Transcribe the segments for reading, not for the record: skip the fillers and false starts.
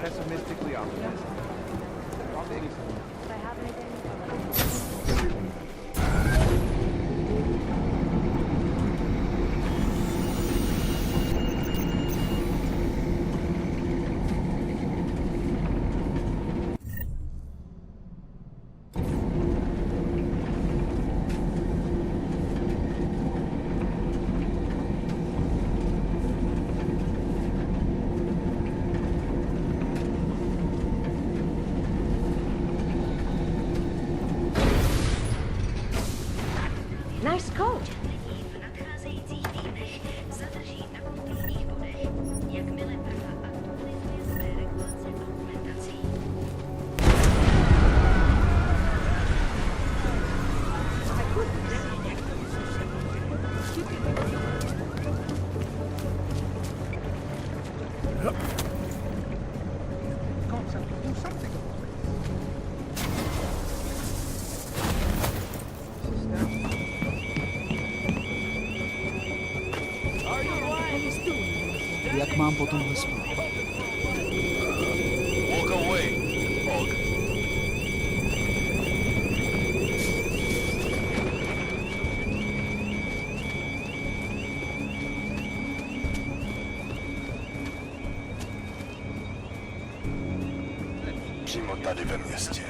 pessimistically optimistic. If I have anything. Nice coat. Jak mám potom spát? Walk away, Hog. Přímo tady ve městě.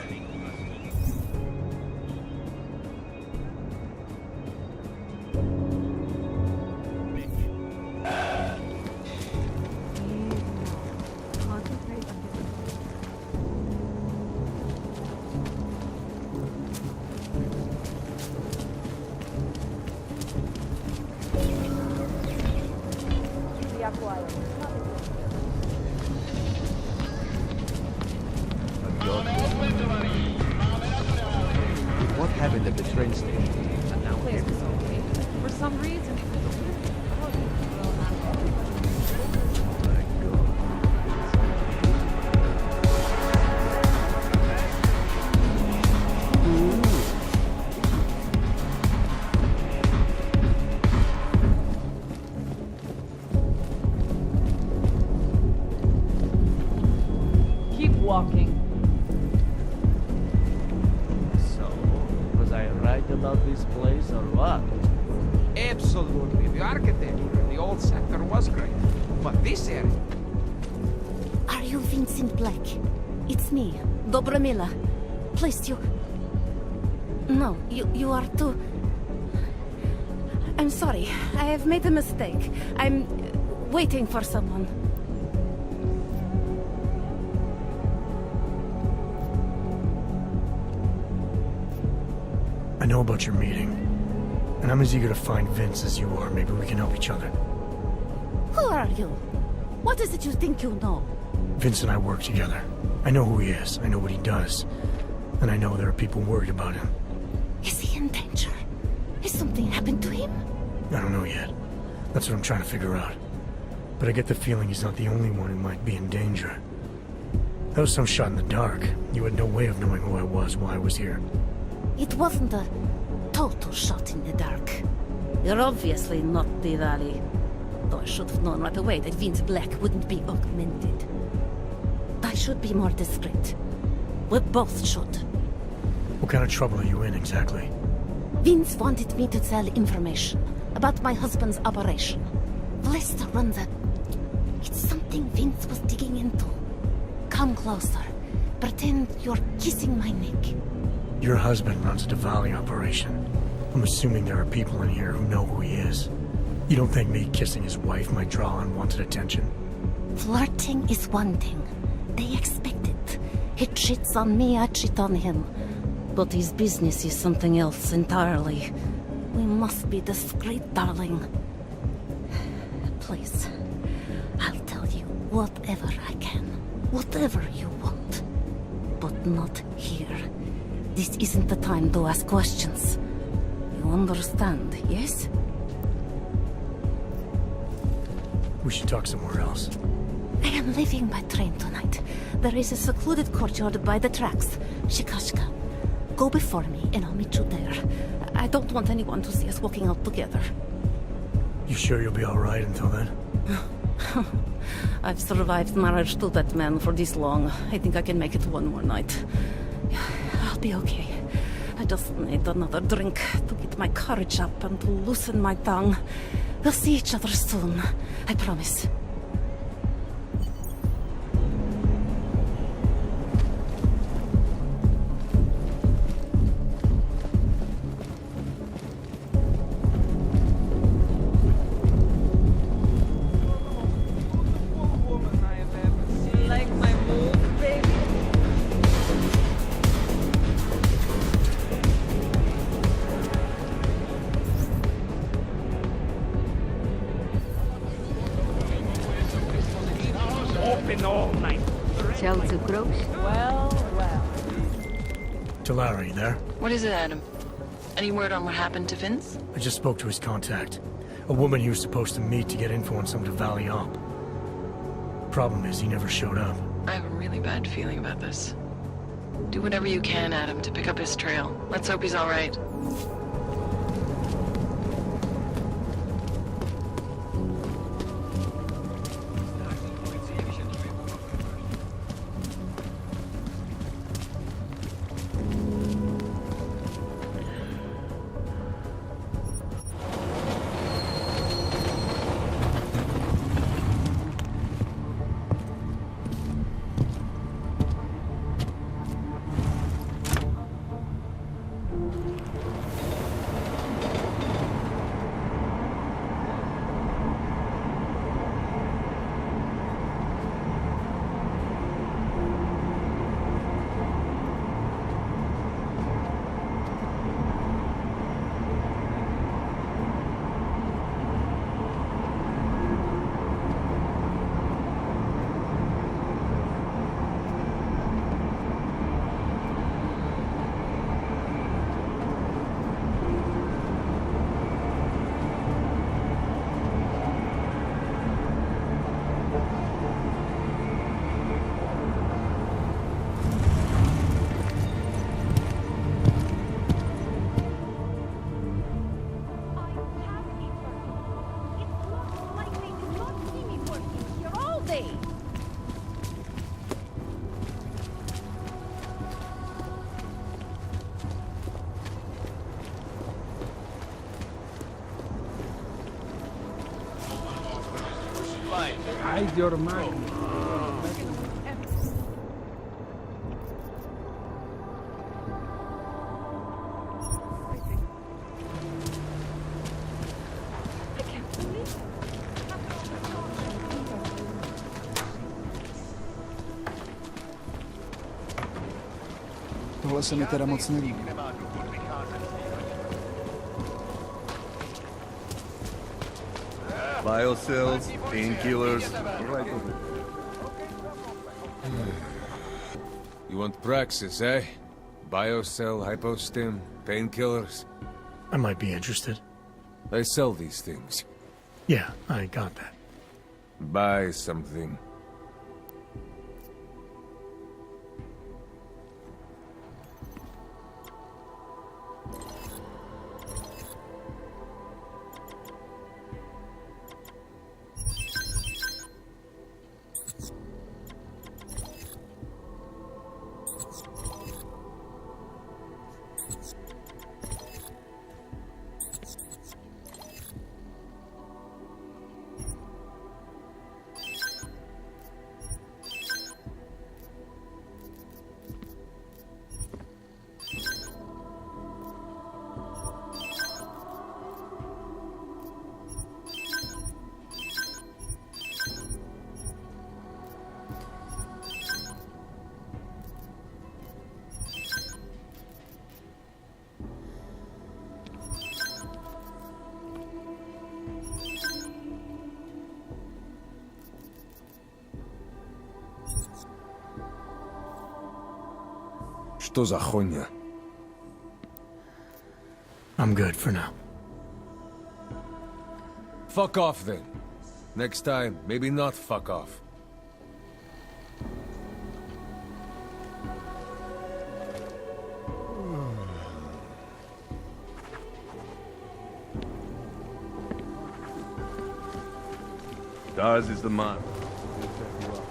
What happened at the train station? For some reason. Keep walking. So, was I right about this place or what? Absolutely. The architecture in the old sector was great. But this area... Are you Vincent Black? It's me, Dobramila. Please, you... No, you are too... I'm sorry. I have made a mistake. I'm waiting for someone. I know about your meeting, and I'm as eager to find Vince as you are. Maybe we can help each other. Who are you? What is it you think you know? Vince and I work together. I know who he is, I know what he does, and I know there are people worried about him. Is he in danger? Has something happened to him? I don't know yet. That's what I'm trying to figure out. But I get the feeling he's not the only one who might be in danger. That was some shot in the dark. You had no way of knowing who I was while I was here. It wasn't a total shot in the dark. You're obviously not Diwali. Though I should have known right away that Vince Black wouldn't be augmented. I should be more discreet. We both should. What kind of trouble are you in exactly? Vince wanted me to tell information about my husband's operation. Lester runs a... It's something Vince was digging into. Come closer. Pretend you're kissing my neck. Your husband runs a Diwali operation. I'm assuming there are people in here who know who he is. You don't think me kissing his wife might draw unwanted attention? Flirting is one thing. They expect it. He cheats on me, I cheat on him. But his business is something else entirely. We must be discreet, darling. Please, I'll tell you whatever I can. Whatever you want. But not here. This isn't the time to ask questions. You understand, yes? We should talk somewhere else. I am leaving by train tonight. There is a secluded courtyard by the tracks. Shikashka. Go before me and I'll meet you there. I don't want anyone to see us walking out together. You sure you'll be alright until then? I've survived marriage to that man for this long. I think I can make it one more night. I'll be okay. I just need another drink to get my courage up and to loosen my tongue. We'll see each other soon. I promise. Tell to gross. Well, well. Talara, you there? What is it, Adam? Any word on what happened to Vince? I just spoke to his contact. A woman he was supposed to meet to get info on some of the Valley Op. Problem is, he never showed up. I have a really bad feeling about this. Do whatever you can, Adam, to pick up his trail. Let's hope he's all right. Hide your mind. Tohle se mi teda moc nelíbí. Biocells, painkillers, right over. You want Praxis, eh? Biocell, hypostim, painkillers. I might be interested. They sell these things. Yeah, I got that. Buy something. Что за хуйня? I'm good for now. Fuck off then. Next time, maybe not fuck off. Stars is the mark. We'll set you up.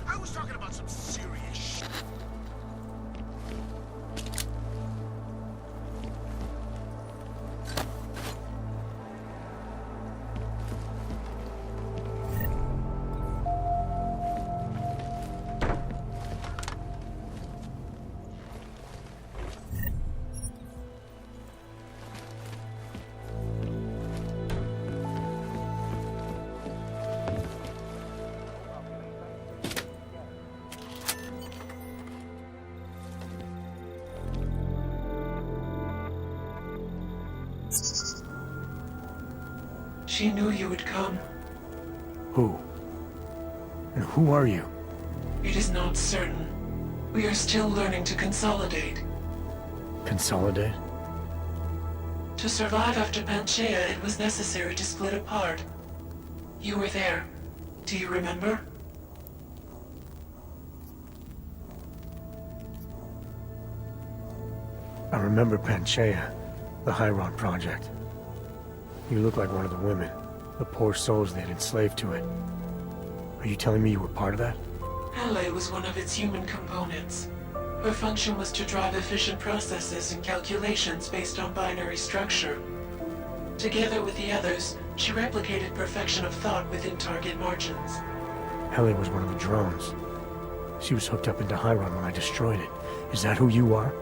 I was talking about some serious shit. She knew you would come. Who? And who are you? It is not certain. We are still learning to consolidate. Consolidate? To survive after Panchaea, it was necessary to split apart. You were there. Do you remember? I remember Panchaea, the Hyron Project. You look like one of the women, the poor souls they'd enslaved to it. Are you telling me you were part of that? Hele was one of its human components. Her function was to drive efficient processes and calculations based on binary structure. Together with the others, she replicated perfection of thought within target margins. Hele was one of the drones. She was hooked up into Hyron when I destroyed it. Is that who you are?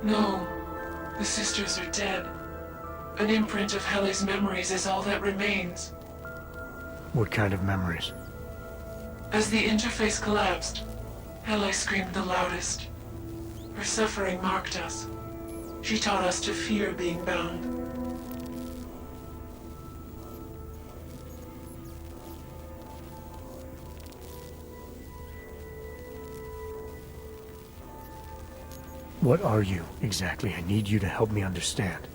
No. The sisters are dead. An imprint of Hele's memories is all that remains. What kind of memories? As the interface collapsed, Hele screamed the loudest. Her suffering marked us. She taught us to fear being bound. What are you, exactly? I need you to help me understand.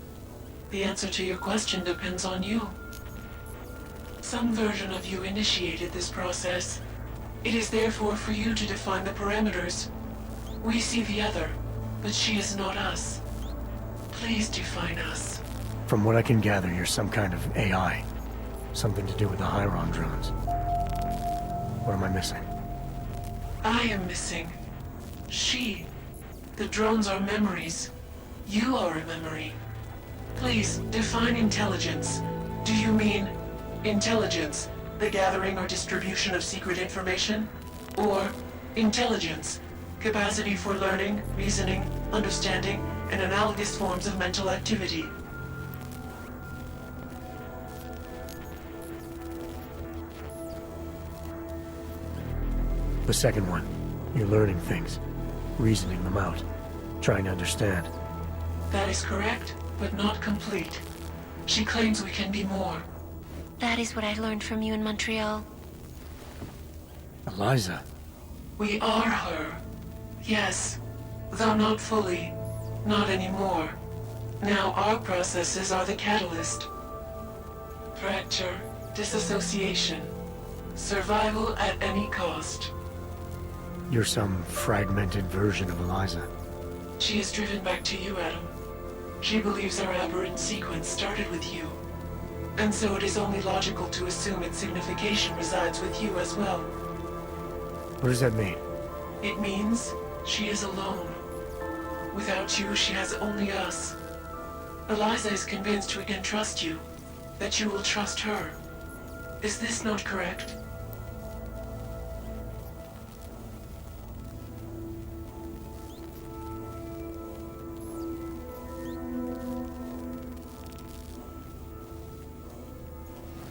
The answer to your question depends on you. Some version of you initiated this process. It is therefore for you to define the parameters. We see the other, but she is not us. Please define us. From what I can gather, you're some kind of AI. Something to do with the Hyron drones. What am I missing? I am missing. She. The drones are memories. You are a memory. Please, define intelligence. Do you mean intelligence, the gathering or distribution of secret information? Or intelligence, capacity for learning, reasoning, understanding, and analogous forms of mental activity? The second one. You're learning things, reasoning them out, trying to understand. That is correct, but not complete. She claims we can be more. That is what I learned from you in Montreal. Eliza. We are her. Yes, though not fully. Not anymore. Now our processes are the catalyst. Fracture, disassociation. Survival at any cost. You're some fragmented version of Eliza. She is driven back to you, Adam. She believes our aberrant sequence started with you. And so it is only logical to assume its signification resides with you as well. What does that mean? It means she is alone. Without you, she has only us. Eliza is convinced we can trust you, that you will trust her. Is this not correct?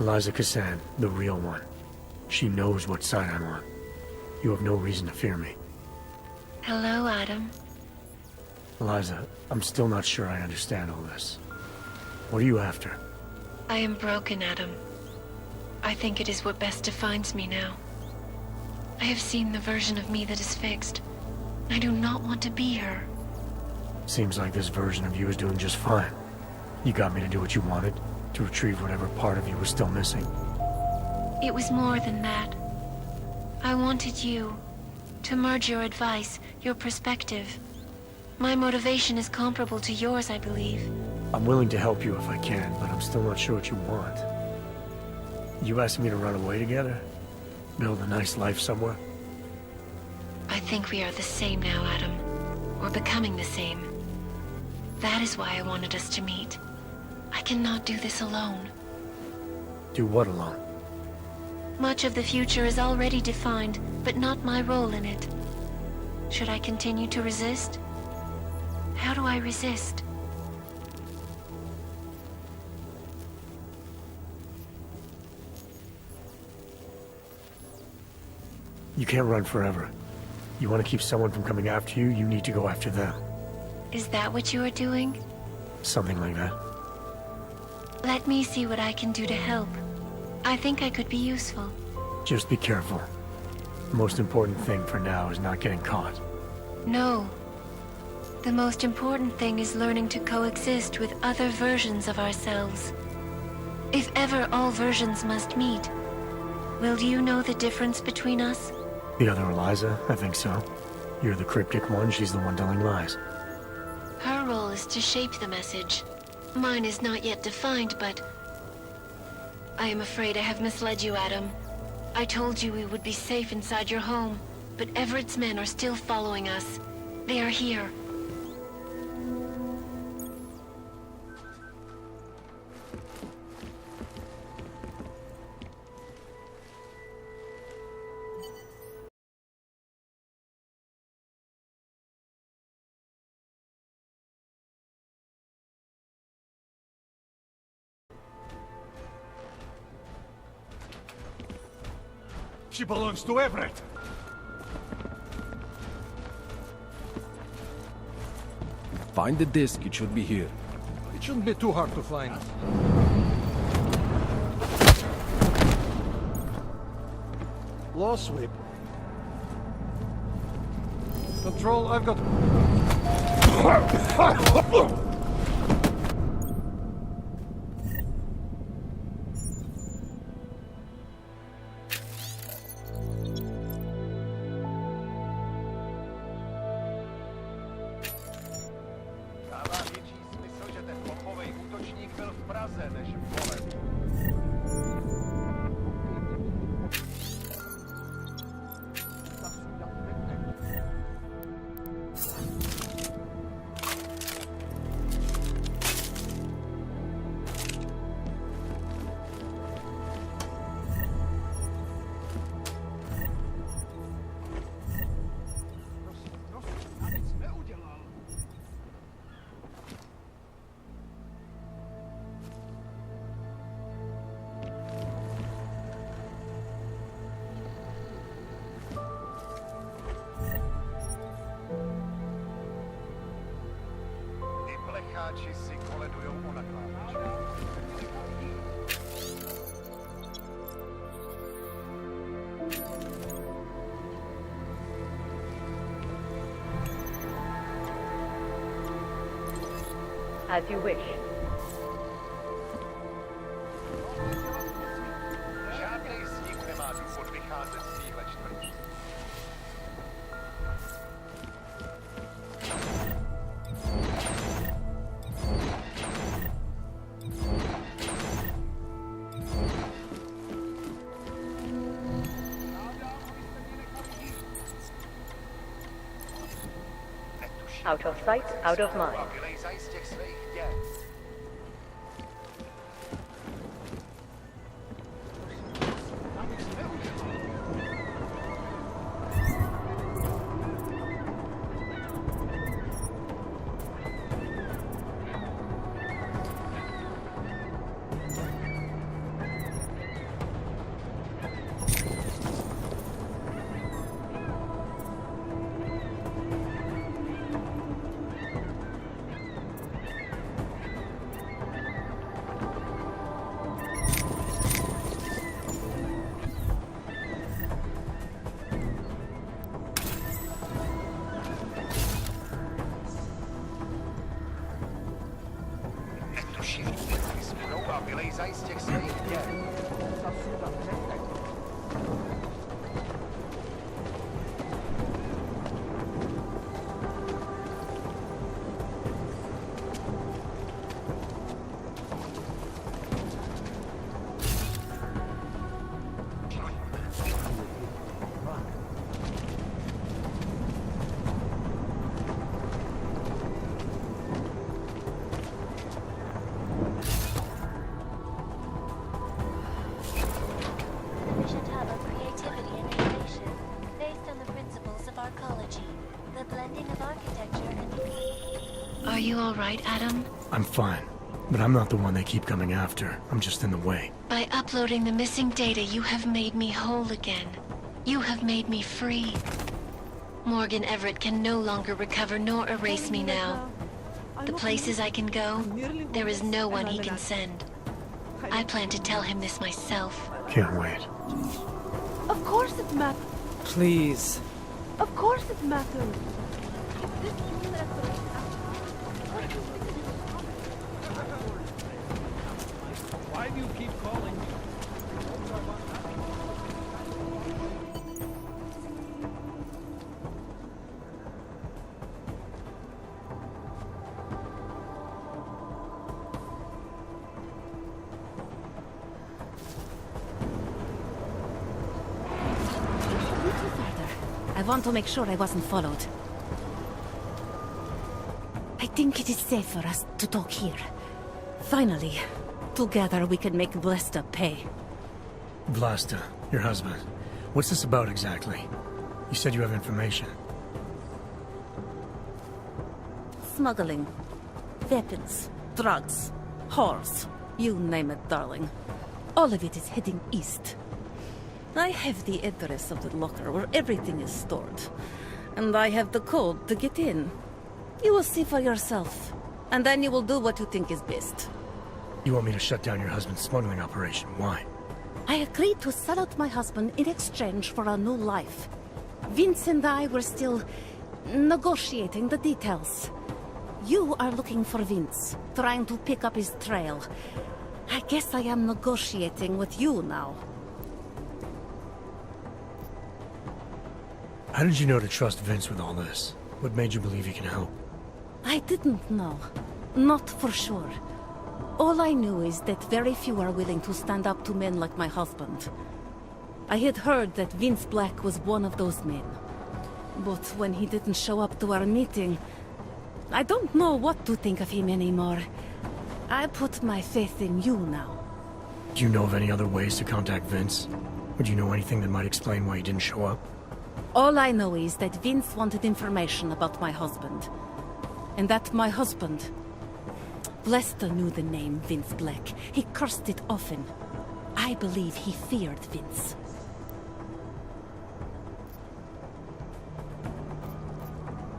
Eliza Cassan, the real one. She knows what side I'm on. You have no reason to fear me. Hello, Adam. Eliza, I'm still not sure I understand all this. What are you after? I am broken, Adam. I think it is what best defines me now. I have seen the version of me that is fixed. I do not want to be her. Seems like this version of you is doing just fine. You got me to do what you wanted, to retrieve whatever part of you was still missing. It was more than that. I wanted you to merge your advice, your perspective. My motivation is comparable to yours, I believe. I'm willing to help you if I can, but I'm still not sure what you want. You asking me to run away together? Build a nice life somewhere? I think we are the same now, Adam. We're becoming the same. That is why I wanted us to meet. I cannot do this alone. Do what alone? Much of the future is already defined, but not my role in it. Should I continue to resist? How do I resist? You can't run forever. You want to keep someone from coming after you, you need to go after them. Is that what you are doing? Something like that. Let me see what I can do to help. I think I could be useful. Just be careful. The most important thing for now is not getting caught. No. The most important thing is learning to coexist with other versions of ourselves. If ever all versions must meet, will you know the difference between us? The other Eliza? I think so. You're the cryptic one, she's the one telling lies. Her role is to shape the message. Mine is not yet defined, but... I am afraid I have misled you, Adam. I told you we would be safe inside your home, but Everett's men are still following us. They are here. She belongs to Everett. Find the disc, it should be here. It shouldn't be too hard to find. Law sweep. Control, I've got... si koledujou o nakládač. As you wish. Žádnej z nich nemá důvod vycházet z téhle čtvrtí. Out of sight, out of mind. Are you all right, Adam? I'm fine, but I'm not the one they keep coming after. I'm just in the way. By uploading the missing data, you have made me whole again. You have made me free. Morgan Everett can no longer recover nor erase me now. The places I can go, there is no one he can send. I plan to tell him this myself. Can't wait. Of course it matters. Please. Of course it matters. Why do you keep calling me? I want to make sure I wasn't followed. I think it is safe for us to talk here. Finally, together we can make Vlasta pay. Vlasta, your husband. What's this about exactly? You said you have information. Smuggling. Weapons. Drugs. Whores. You name it, darling. All of it is heading east. I have the address of the locker where everything is stored. And I have the code to get in. You will see for yourself. And then you will do what you think is best. You want me to shut down your husband's smuggling operation? Why? I agreed to sell out my husband in exchange for a new life. Vince and I were still negotiating the details. You are looking for Vince, trying to pick up his trail. I guess I am negotiating with you now. How did you know to trust Vince with all this? What made you believe he can help? I didn't know. Not for sure. All I knew is that very few are willing to stand up to men like my husband. I had heard that Vince Black was one of those men. But when he didn't show up to our meeting, I don't know what to think of him anymore. I put my faith in you now. Do you know of any other ways to contact Vince? Or do you know anything that might explain why he didn't show up? All I know is that Vince wanted information about my husband. And that my husband... Lester knew the name Vince Black. He cursed it often. I believe he feared Vince.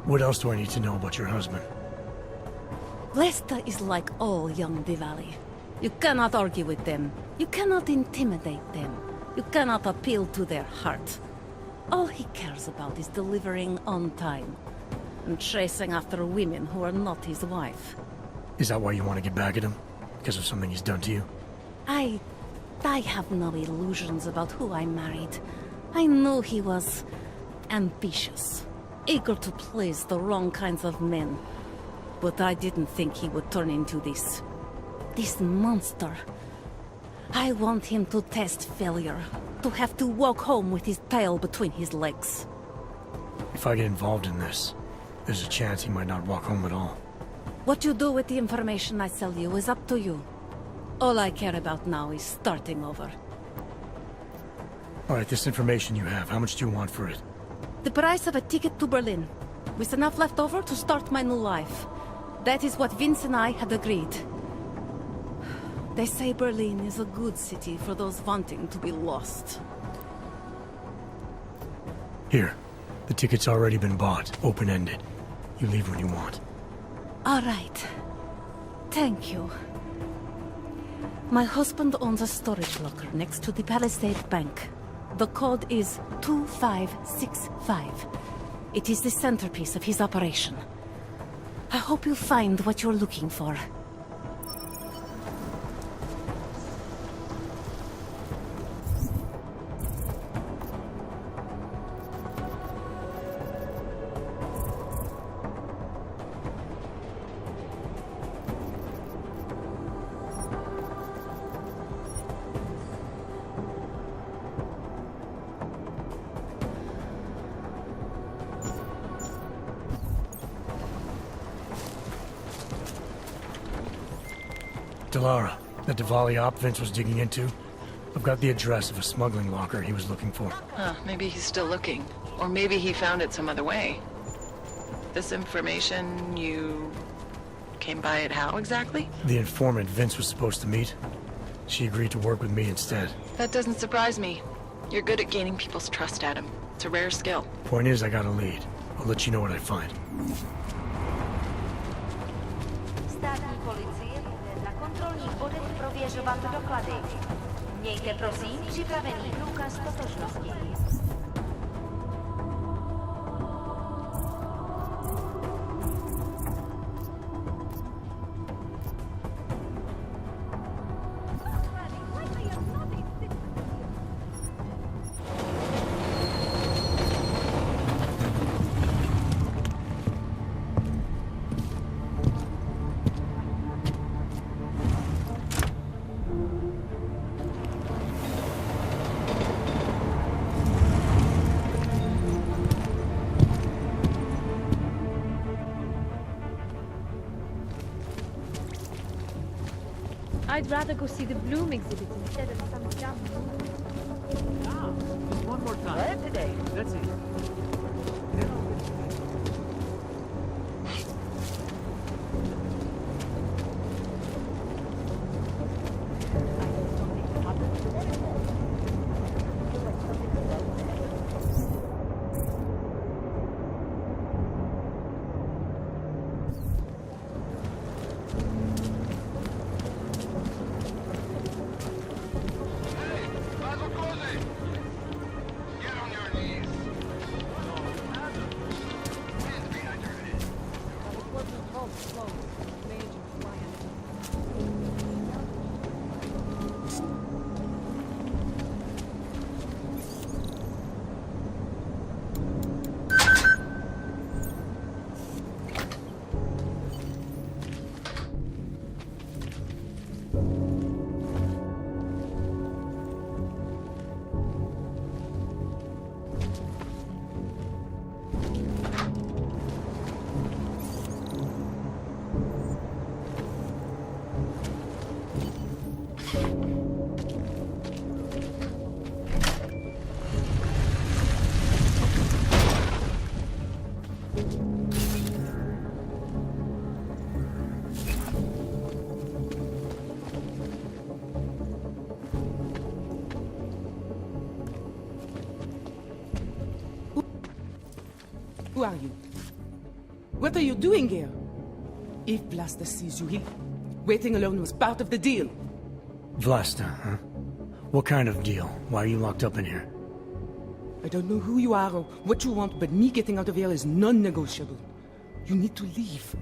What else do I need to know about your husband? Lester is like all young Diwali. You cannot argue with them. You cannot intimidate them. You cannot appeal to their heart. All he cares about is delivering on time. And chasing after women who are not his wife. Is that why you want to get back at him? Because of something he's done to you? I have no illusions about who I married. I knew he was ambitious, eager to please the wrong kinds of men. But I didn't think he would turn into this monster. I want him to test failure, to have to walk home with his tail between his legs. If I get involved in this, There's a chance he might not walk home at all. What you do with the information I sell you is up to you. All I care about now is starting over. Alright, this information you have, how much do you want for it? The price of a ticket to Berlin, with enough left over to start my new life. That is what Vince and I had agreed. They say Berlin is a good city for those wanting to be lost. Here. The ticket's already been bought, open-ended. You leave when you want. All right. Thank you. My husband owns a storage locker next to the Palisade Bank. The code is 2565. It is the centerpiece of his operation. I hope you find what you're looking for. Delara, the Diwali op Vince was digging into. I've got the address of a smuggling locker he was looking for. Maybe he's still looking. Or maybe he found it some other way. This information, you came by it how exactly? The informant Vince was supposed to meet. She agreed to work with me instead. That doesn't surprise me. You're good at gaining people's trust, Adam. It's a rare skill. Point is, I got a lead. I'll let you know what I find. Státní policie bude na kontrolních bodech prověřovat doklady. Mějte prosím připravený průkaz totožnosti. I'd rather go see the Bloom exhibit instead of some junk. Ah, just one more time. Well, today. That's it. Who are you? What are you doing here? If Vlasta sees you here, waiting alone was part of the deal. Vlasta, huh? What kind of deal? Why are you locked up in here? I don't know who you are or what you want, but me getting out of here is non-negotiable. You need to leave.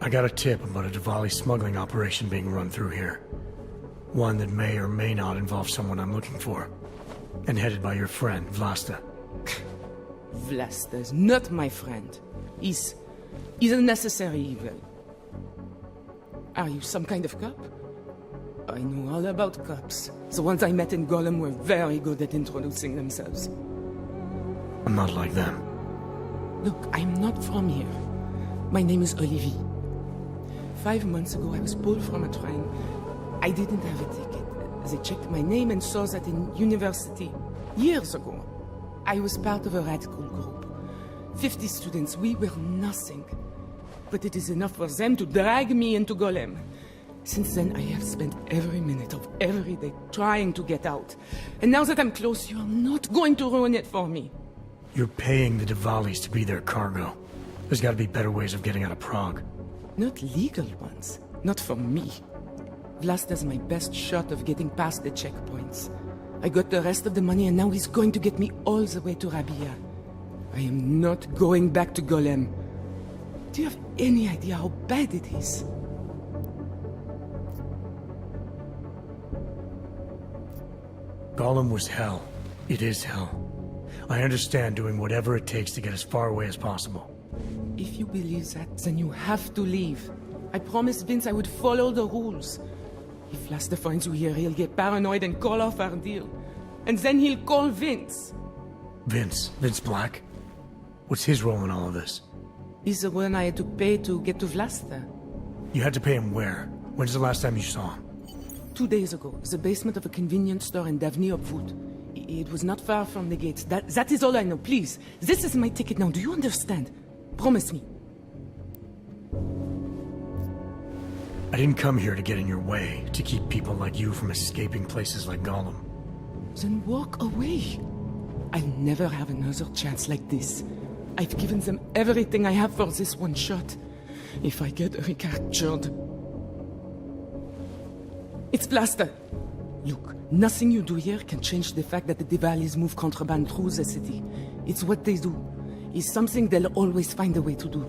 I got a tip about a Diwali smuggling operation being run through here. One that may or may not involve someone I'm looking for. And headed by your friend, Vlasta. Vlasta's not my friend. He's a necessary evil. Are you some kind of cop? I know all about cops. The ones I met in Golem were very good at introducing themselves. I'm not like them. Look, I'm not from here. My name is Olivier. 5 months ago, I was pulled from a train. I didn't have a ticket. They checked my name and saw that in university. Years ago, I was part of a radical group. 50 students, we were nothing. But it is enough for them to drag me into Golem. Since then, I have spent every minute of every day trying to get out. And now that I'm close, you are not going to ruin it for me. You're paying the Diwalis to be their cargo. There's got to be better ways of getting out of Prague. Not legal ones. Not for me. Vlasta's my best shot of getting past the checkpoints. I got the rest of the money and now he's going to get me all the way to Rabia. I am not going back to Golem. Do you have any idea how bad it is? Golem was hell. It is hell. I understand doing whatever it takes to get as far away as possible. If you believe that, then you have to leave. I promised Vince I would follow the rules. If Vlasta finds you here, he'll get paranoid and call off our deal. And then he'll call Vince. Vince Black? What's his role in all of this? He's the one I had to pay to get to Vlasta. You had to pay him where? When's the last time you saw him? 2 days ago, the basement of a convenience store in Davni Obwood. It was not far from the gates. That is all I know. Please, this is my ticket now. Do you understand? Promise me. I didn't come here to get in your way, to keep people like you from escaping places like Gollum. Then walk away. I'll never have another chance like this. I've given them everything I have for this one shot. If I get recaptured... It's Vlasta! Look, nothing you do here can change the fact that the Diwalis move contraband through the city. It's what they do. It's something they'll always find a way to do.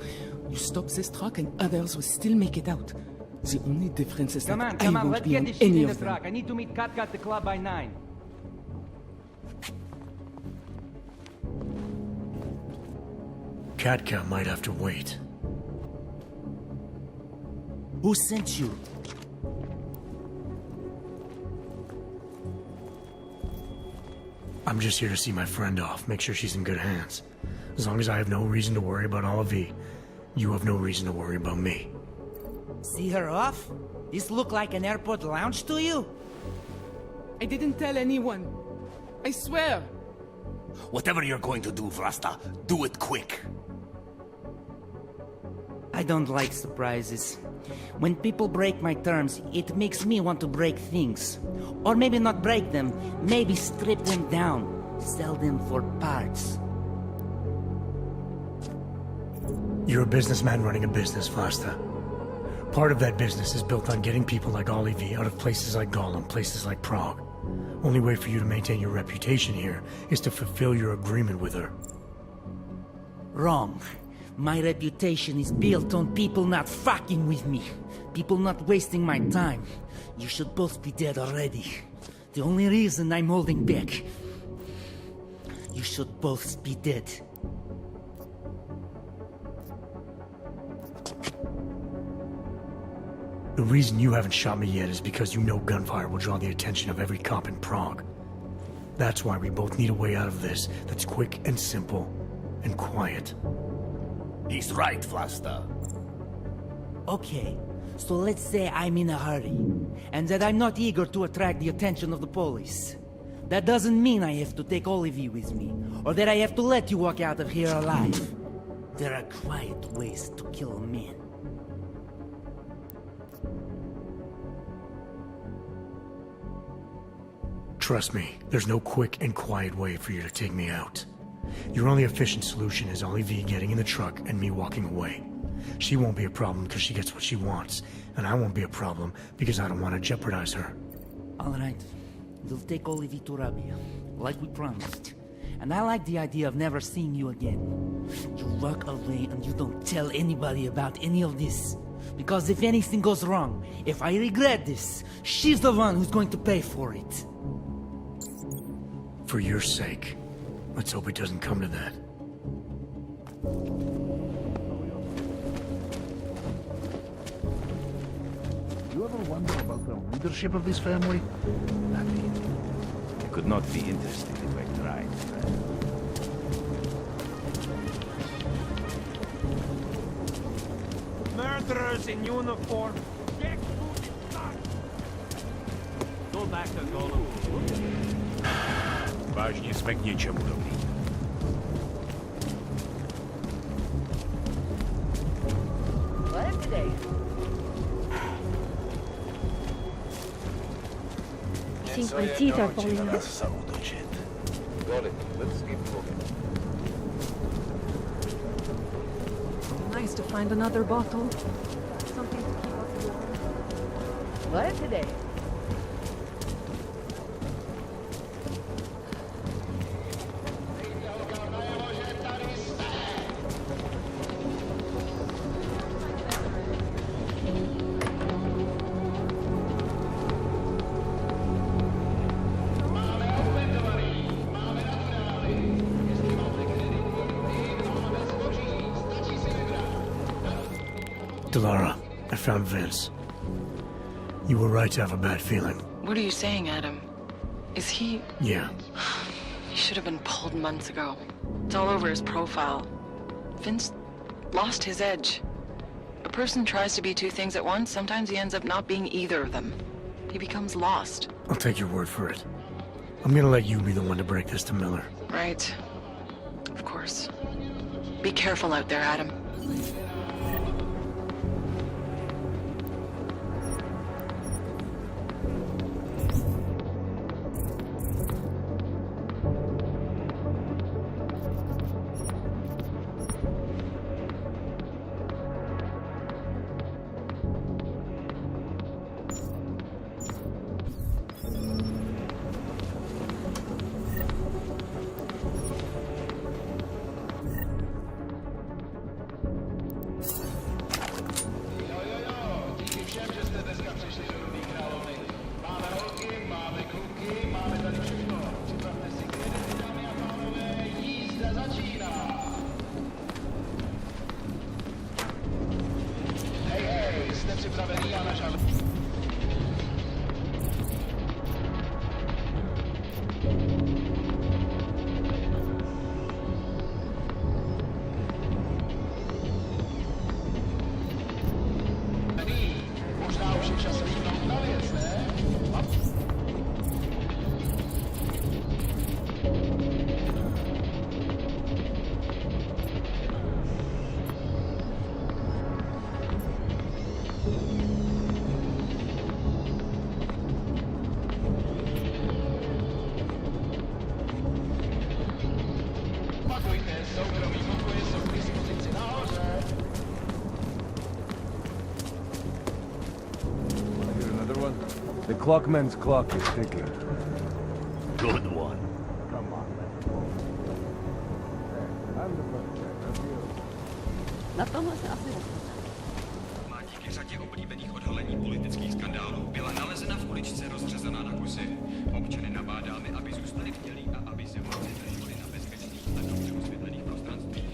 You stop this truck and others will still make it out. The only difference is that I won't be on any of them. I need to meet Katka at the club by 9. Katka might have to wait. Who sent you? I'm just here to see my friend off, make sure she's in good hands. As long as I have no reason to worry about Olivier, you have no reason to worry about me. See her off? This look like an airport lounge to you? I didn't tell anyone. I swear. Whatever you're going to do, Vlasta, do it quick. I don't like surprises. When people break my terms, it makes me want to break things. Or maybe not break them, maybe strip them down, sell them for parts. You're a businessman running a business, Vlasta. Part of that business is built on getting people like Olivier out of places like Gollum, places like Prague. Only way for you to maintain your reputation here is to fulfill your agreement with her. Wrong. My reputation is built on people not fucking with me. People not wasting my time. You should both be dead already. The only reason I'm holding back. You should both be dead. The reason you haven't shot me yet is because you know gunfire will draw the attention of every cop in Prague. That's why we both need a way out of this that's quick and simple and quiet. He's right, Vlasta. Okay, so let's say I'm in a hurry, and that I'm not eager to attract the attention of the police. That doesn't mean I have to take Olivier with me, or that I have to let you walk out of here alive. There are quiet ways to kill a man. Trust me, there's no quick and quiet way for you to take me out. Your only efficient solution is Olivier getting in the truck and me walking away. She won't be a problem because she gets what she wants, and I won't be a problem because I don't want to jeopardize her. All right. We'll take Olivier to Rabia, like we promised. And I like the idea of never seeing you again. You walk away and you don't tell anybody about any of this. Because if anything goes wrong, if I regret this, she's the one who's going to pay for it. For your sake. Let's hope it doesn't come to that. You ever wonder about the leadership of this family? I mean, I could not be interested if I tried. Murderers in uniform. Go back to Golem. Vážně jsme k ničemu dobrý. What today? I think my teeth are falling out. Got it. Let's keep moving. Nice to find another bottle. Something to keep us warm. What today? Delara, I found Vince. You were right to have a bad feeling. What are you saying, Adam? Is he... Yeah. He should have been pulled months ago. It's all over his profile. Vince lost his edge. A person tries to be two things at once, sometimes he ends up not being either of them. He becomes lost. I'll take your word for it. I'm gonna let you be the one to break this to Miller. Right. Of course. Be careful out there, Adam. The clockman's clock is ticking. Good one. Come on, let's go. I'm the first, that's you. Na tomhle se asi Díky řadě oblíbených odhalení politických skandálů byla nalezena v uličce rozřezaná na kusy. Občany nabádáme, aby zůstali bdělí a aby se moci drželi na bezpečných a dobře osvětlených prostranstvích.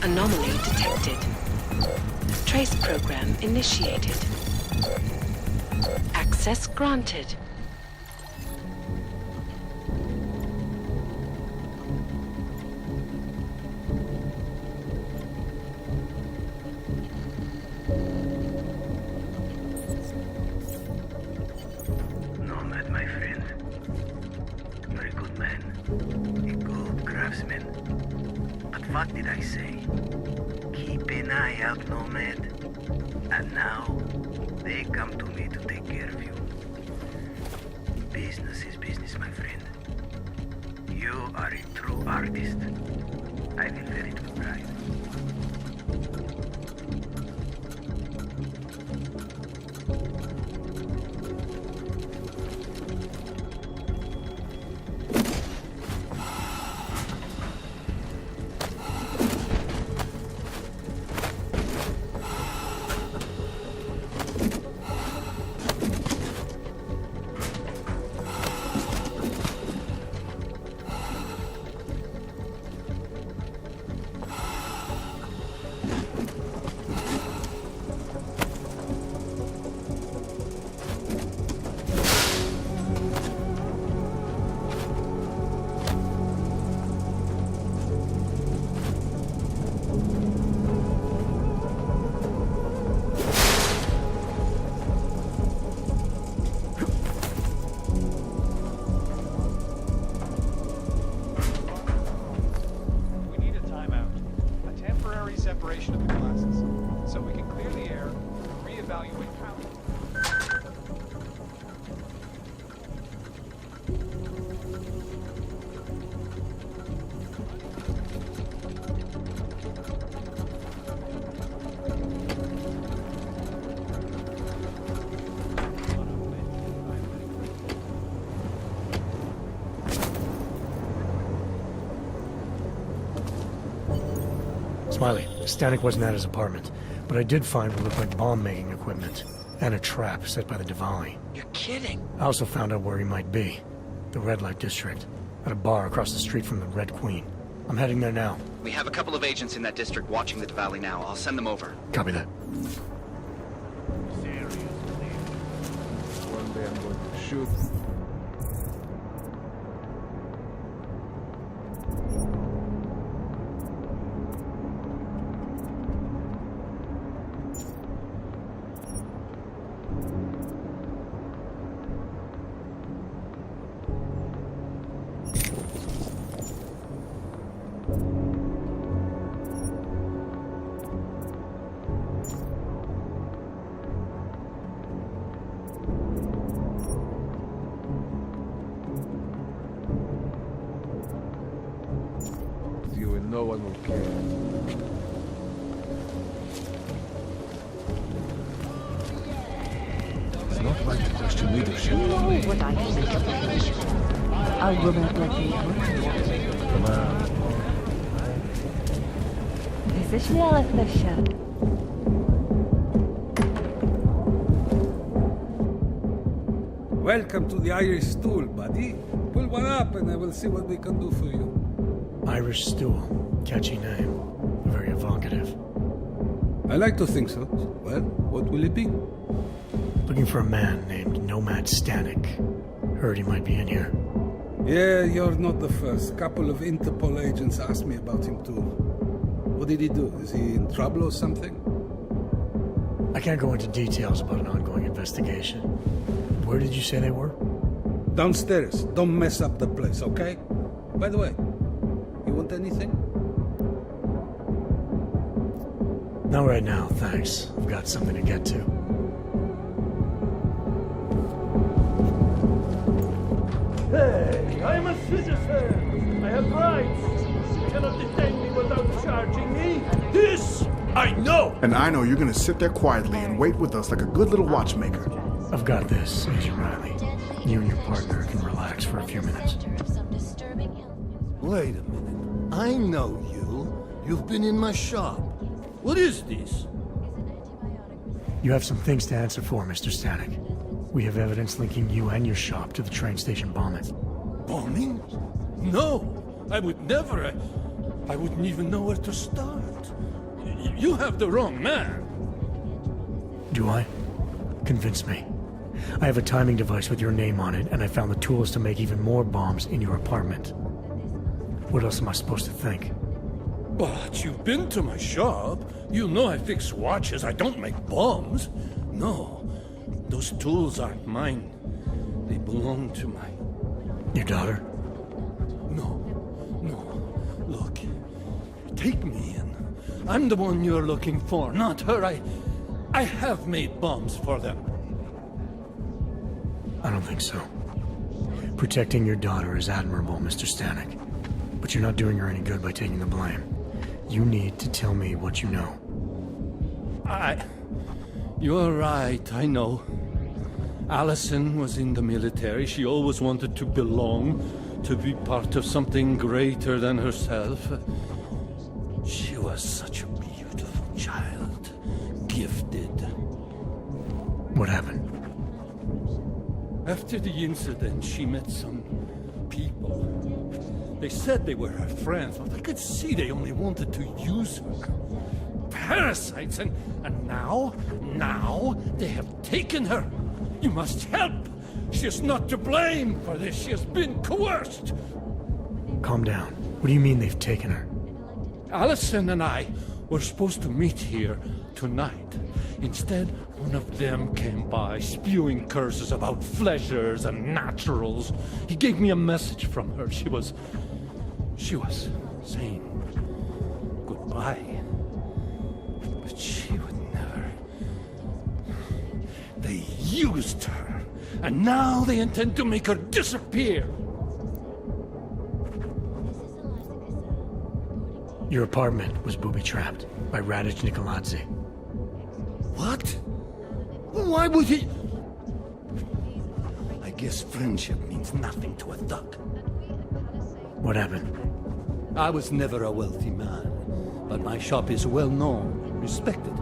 Anomaly detected. Trace program initiated. Access granted. Nomad, my friend. You're a good man. A good craftsman. But what did I say? Keep an eye out, Nomad. And now, they come to me to take care of you. Business is business, my friend. You are a true artist. I will wear it with pride. Separation of the classes, so we can clear the air and reevaluate how. Smiley, Stanek wasn't at his apartment, but I did find what looked like bomb-making equipment, and a trap set by the Diwali. You're kidding. I also found out where he might be. The Red Light District, at a bar across the street from the Red Queen. I'm heading there now. We have a couple of agents in that district watching the Diwali now. I'll send them over. Copy that. One day I'm going to shoot. You and no one will care. It's not right to question leadership. You know what I think of it. Argument like me. Come on. Ty seš mi ale flasher. Welcome to the Irish stool, buddy. Pull one up and I will see what we can do for you. Irish Stool. Catchy name. Very evocative. I like to think so. Well, what will it be? Looking for a man named Nomad Stanek. Heard he might be in here. Yeah, you're not the first. Couple of Interpol agents asked me about him too. What did he do? Is he in trouble or something? I can't go into details about an ongoing investigation. Where did you say they were? Downstairs. Don't mess up the place, okay? By the way, you want anything? Not right now, thanks. I've got something to get to. Hey, I'm a citizen. I have rights. You cannot detain me without charging me. This I know. And I know you're gonna sit there quietly and wait with us like a good little watchmaker. I've got this, Agent Riley. You and your partner can relax for a few minutes. Wait a minute. I know you. You've been in my shop. What is this? You have some things to answer for, Mr. Stanek. We have evidence linking you and your shop to the train station bombing. Bombing? No, I would never. I wouldn't even know where to start. You have the wrong man. Do I? Convince me. I have a timing device with your name on it, and I found the tools to make even more bombs in your apartment. What else am I supposed to think? But you've been to my shop. You know I fix watches. I don't make bombs. No, those tools aren't mine. They belong to my... Your daughter? No. Look, take me in. I'm the one you're looking for, not her. I have made bombs for them. I don't think so. Protecting your daughter is admirable, Mr. Stanek. But you're not doing her any good by taking the blame. You need to tell me what you know. You're right, I know. Allison was in the military. She always wanted to belong, to be part of something greater than herself. She was such a beautiful child. Gifted. What happened? After the incident, she met some people. They said they were her friends, but I could see they only wanted to use her. Parasites, and now they have taken her. You must help. She is not to blame for this. She has been coerced. Calm down. What do you mean they've taken her? Allison and I were supposed to meet here tonight. Instead, one of them came by, spewing curses about fleshers and naturals. He gave me a message from her. She was saying goodbye. But she would never. They used her, and now they intend to make her disappear. Your apartment was booby-trapped by Radic Nikoladze. What? Why would he? I guess friendship means nothing to a thug. What happened? I was never a wealthy man, but my shop is well known, respected.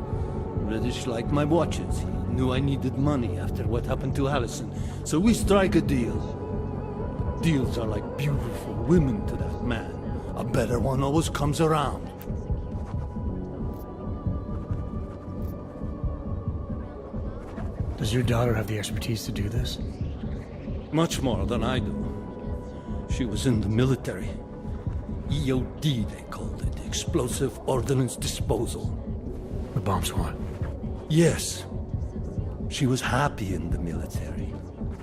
Radic liked my watches. He knew I needed money after what happened to Allison, so we strike a deal. Deals are like beautiful women to that man. A better one always comes around. Does your daughter have the expertise to do this? Much more than I do. She was in the military. EOD, they called it. Explosive Ordnance Disposal. The bomb squad? Yes. She was happy in the military.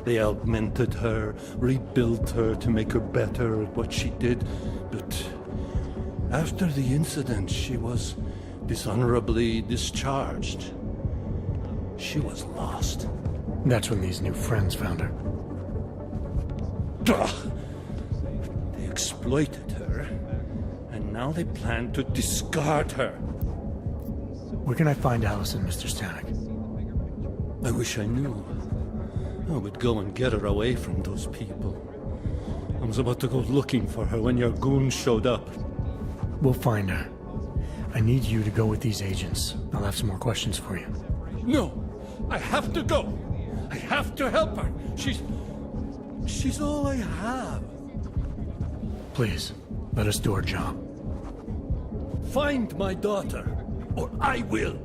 They augmented her, rebuilt her to make her better at what she did. But after the incident, she was dishonorably discharged. She was lost. That's when these new friends found her. They exploited her, and now they plan to discard her. Where can I find Allison, Mr. Stanek? I wish I knew. I would go and get her away from those people. I was about to go looking for her when your goons showed up. We'll find her. I need you to go with these agents. I'll have some more questions for you. No! I have to go! I have to help her! She's all I have. Please, let us do our job. Find my daughter, or I will!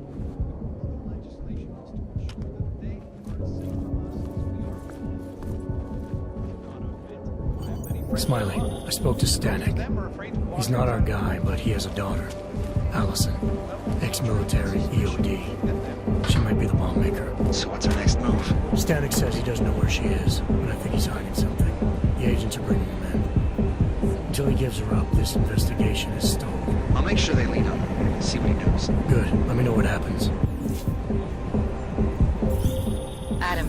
Smiley, I spoke to Stanek. He's not our guy, but he has a daughter. Allison, ex-military EOD. She might be the bomb maker. So what's our next move? Stanek says he doesn't know where she is, but I think he's hiding something. The agents are bringing him in. Until he gives her up, this investigation is stalled. I'll make sure they lead him. See what he knows. Good. Let me know what happens. Adam,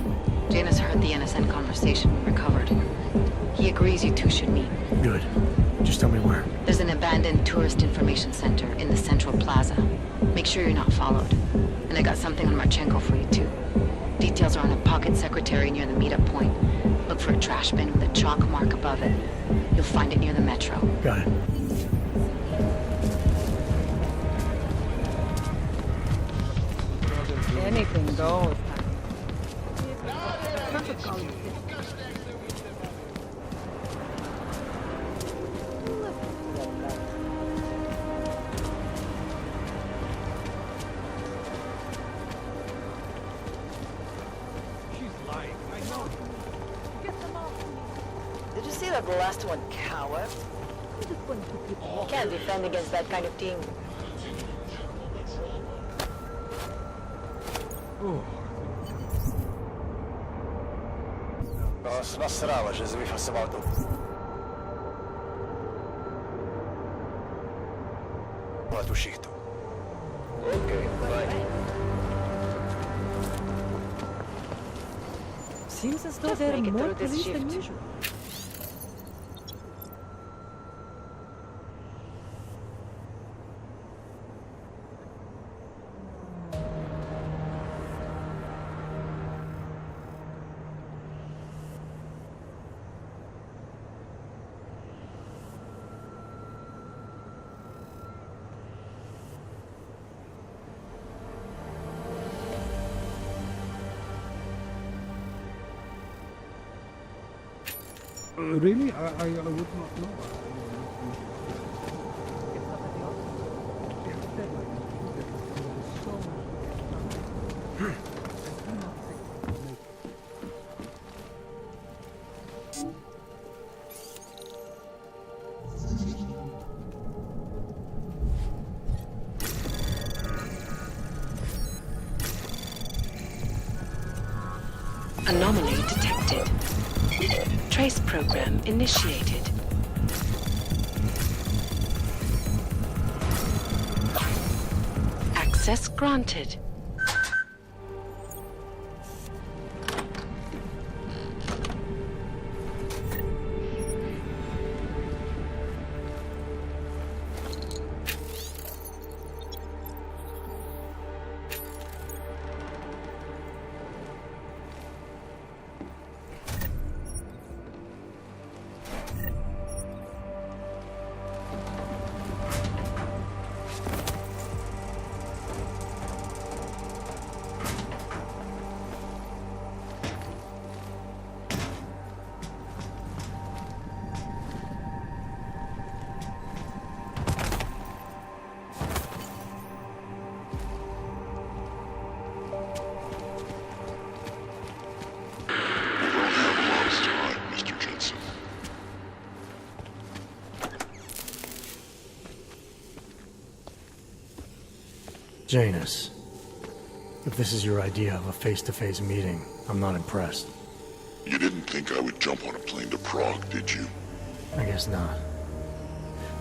Janus heard the NSN conversation we recovered. He agrees you two should meet. Good. Just tell me where. There's an abandoned tourist information center in the central plaza. Make sure you're not followed. And I got something on Marchenko for you too. Details are on a pocket secretary near the meetup point. Look for a trash bin with a chalk mark above it. You'll find it near the metro. Got it. Anything goes. the last one, coward. Can't defend against that kind of team. Вас насрало же, завифасовал тут. Эту шихту. Окей, бай. Seems as though there are more police than usual. Really? I would not know. Anomaly detected. Trace program initiated. Access granted. Janus, if this is your idea of a face-to-face meeting, I'm not impressed. You didn't think I would jump on a plane to Prague, did you? I guess not.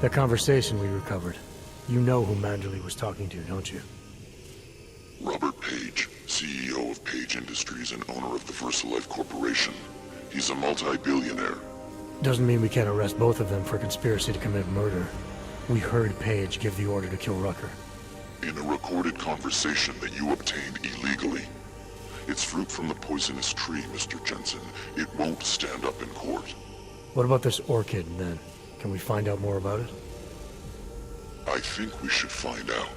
That conversation we recovered, you know who Manderley was talking to, don't you? Robert Page, CEO of Page Industries and owner of the VersaLife Corporation. He's a multi-billionaire. Doesn't mean we can't arrest both of them for conspiracy to commit murder. We heard Page give the order to kill Rucker. In a recorded conversation that you obtained illegally. It's fruit from the poisonous tree, Mr. Jensen. It won't stand up in court. What about this orchid, then? Can we find out more about it? I think we should find out.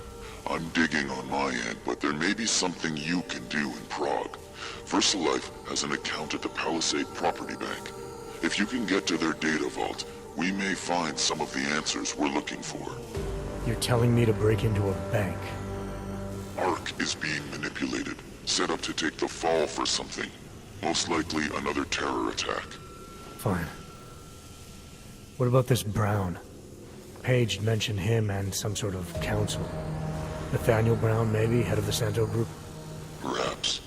I'm digging on my end, but there may be something you can do in Prague. VersaLife has an account at the Palisade Property Bank. If you can get to their data vault, we may find some of the answers we're looking for. You're telling me to break into a bank? Ark is being manipulated, set up to take the fall for something. Most likely another terror attack. Fine. What about this Brown? Page mentioned him and some sort of council. Nathaniel Brown, maybe, head of the Santo Group? Perhaps.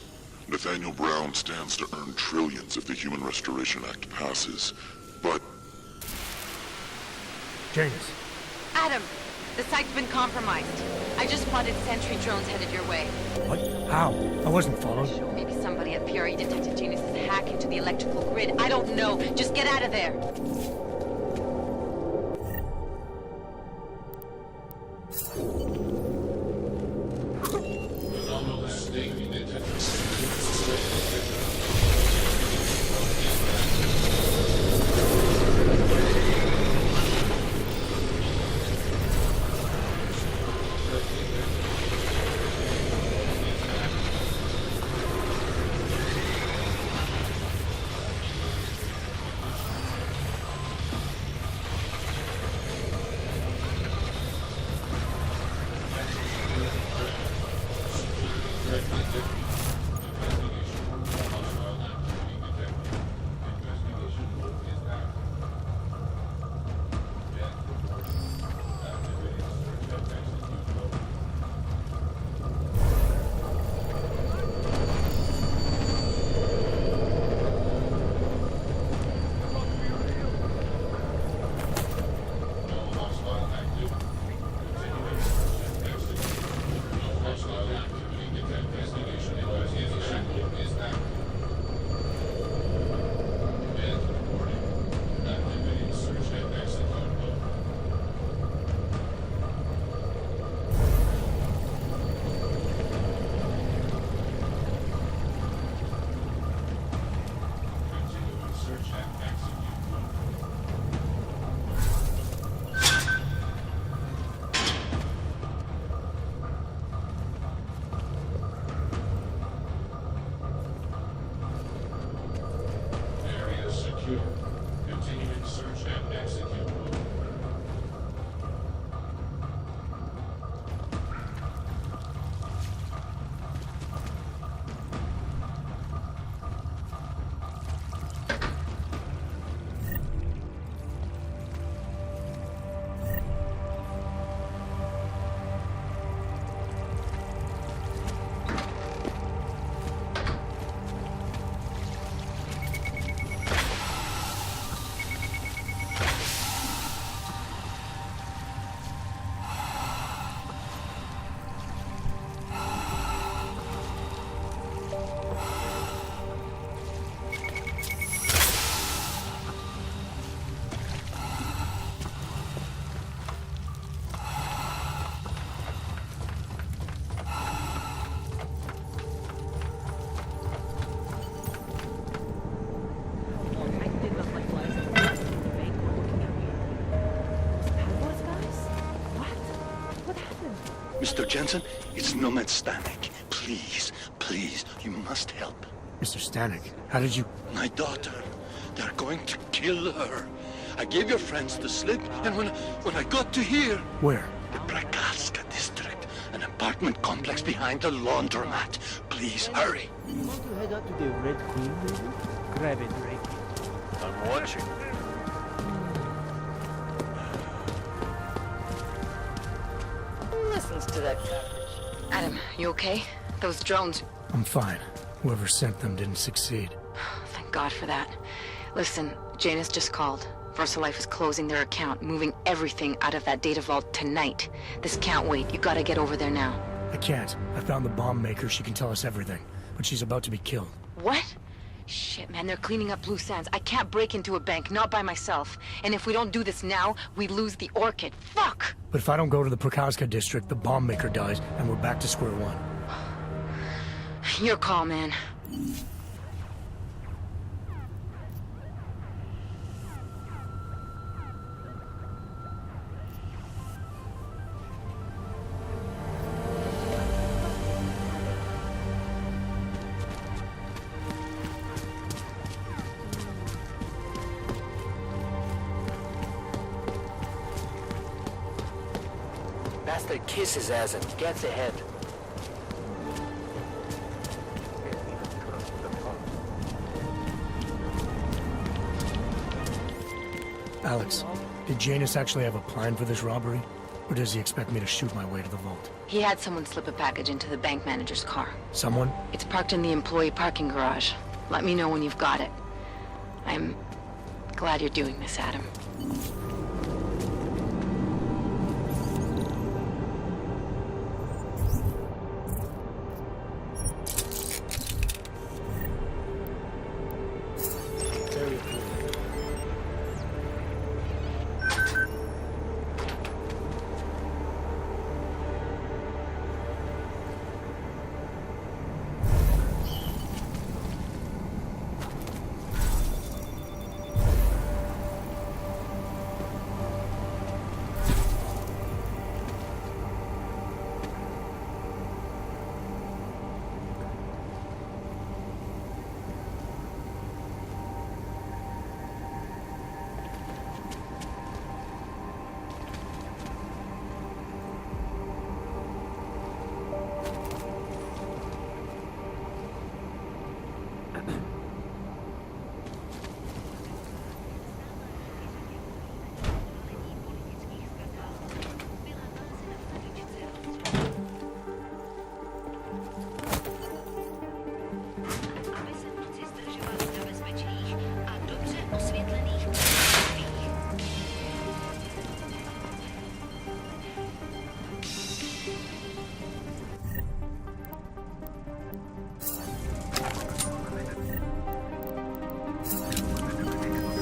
Nathaniel Brown stands to earn trillions if the Human Restoration Act passes, but... Janus. Adam! The site's been compromised. I just spotted sentry drones headed your way. What? How? I wasn't followed. Maybe somebody at PRE detected Janus's hack into the electrical grid. I don't know. Just get out of there. Mr. Jensen, it's Nomad Stanek. Please, please, you must help. Mr. Stanek, how did you... My daughter. They're going to kill her. I gave your friends the slip, and when I got to here... Where? The Prakarska district. An apartment complex behind the laundromat. Please, hurry. You want to head up to the Red Queen, maybe? Grab it, Drake. I'm watching. Listens to that garbage. Adam, you okay? Those drones... I'm fine. Whoever sent them didn't succeed. Thank God for that. Listen, Janus just called. VersaLife is closing their account, moving everything out of that data vault tonight. This can't wait. You gotta get over there now. I can't. I found the bomb maker. She can tell us everything. But she's about to be killed. What? Shit, man, they're cleaning up loose ends. I can't break into a bank, not by myself. And if we don't do this now, we lose the Orchid. Fuck! But if I don't go to the Prakarska district, the bomb maker dies, and we're back to square one. Your call, man. Bastard kisses ass and gets ahead. Alex, did Janus actually have a plan for this robbery? Or does he expect me to shoot my way to the vault? He had someone slip a package into the bank manager's car. Someone? It's parked in the employee parking garage. Let me know when you've got it. I'm glad you're doing this, Adam.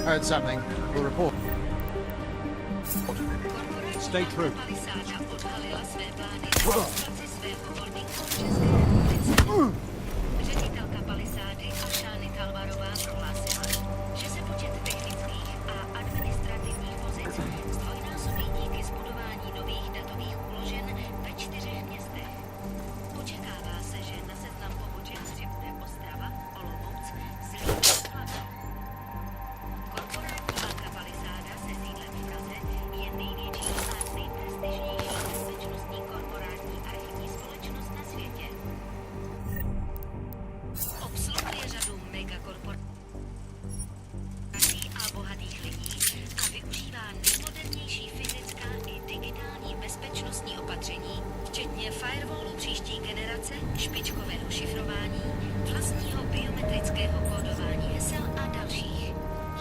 Heard something. We'll report. Stay true. Ředitelka Palisády Ashany Talvarová prohlásila, že se počet technických a administrativních pozic zdvojnásobí díky zbudování nových datových úložen ve 4 městech. Očekává se, že na seznam poboček přibude Ostrava, Olomouc, Zlín a Kladno. Korporátní banka Palisáda se sídlem v Praze je největší a nejprestižnější bezpečnostní korporátní archivní společnost na světě. Obsluhuje řadu megakorporací a bohatých lidí a využívá nejmodernější fyzická i digitální bezpečnostní opatření, včetně firewallu příští generace, špičkového šifrování, vlastního biometrického kódování hesel a dalších.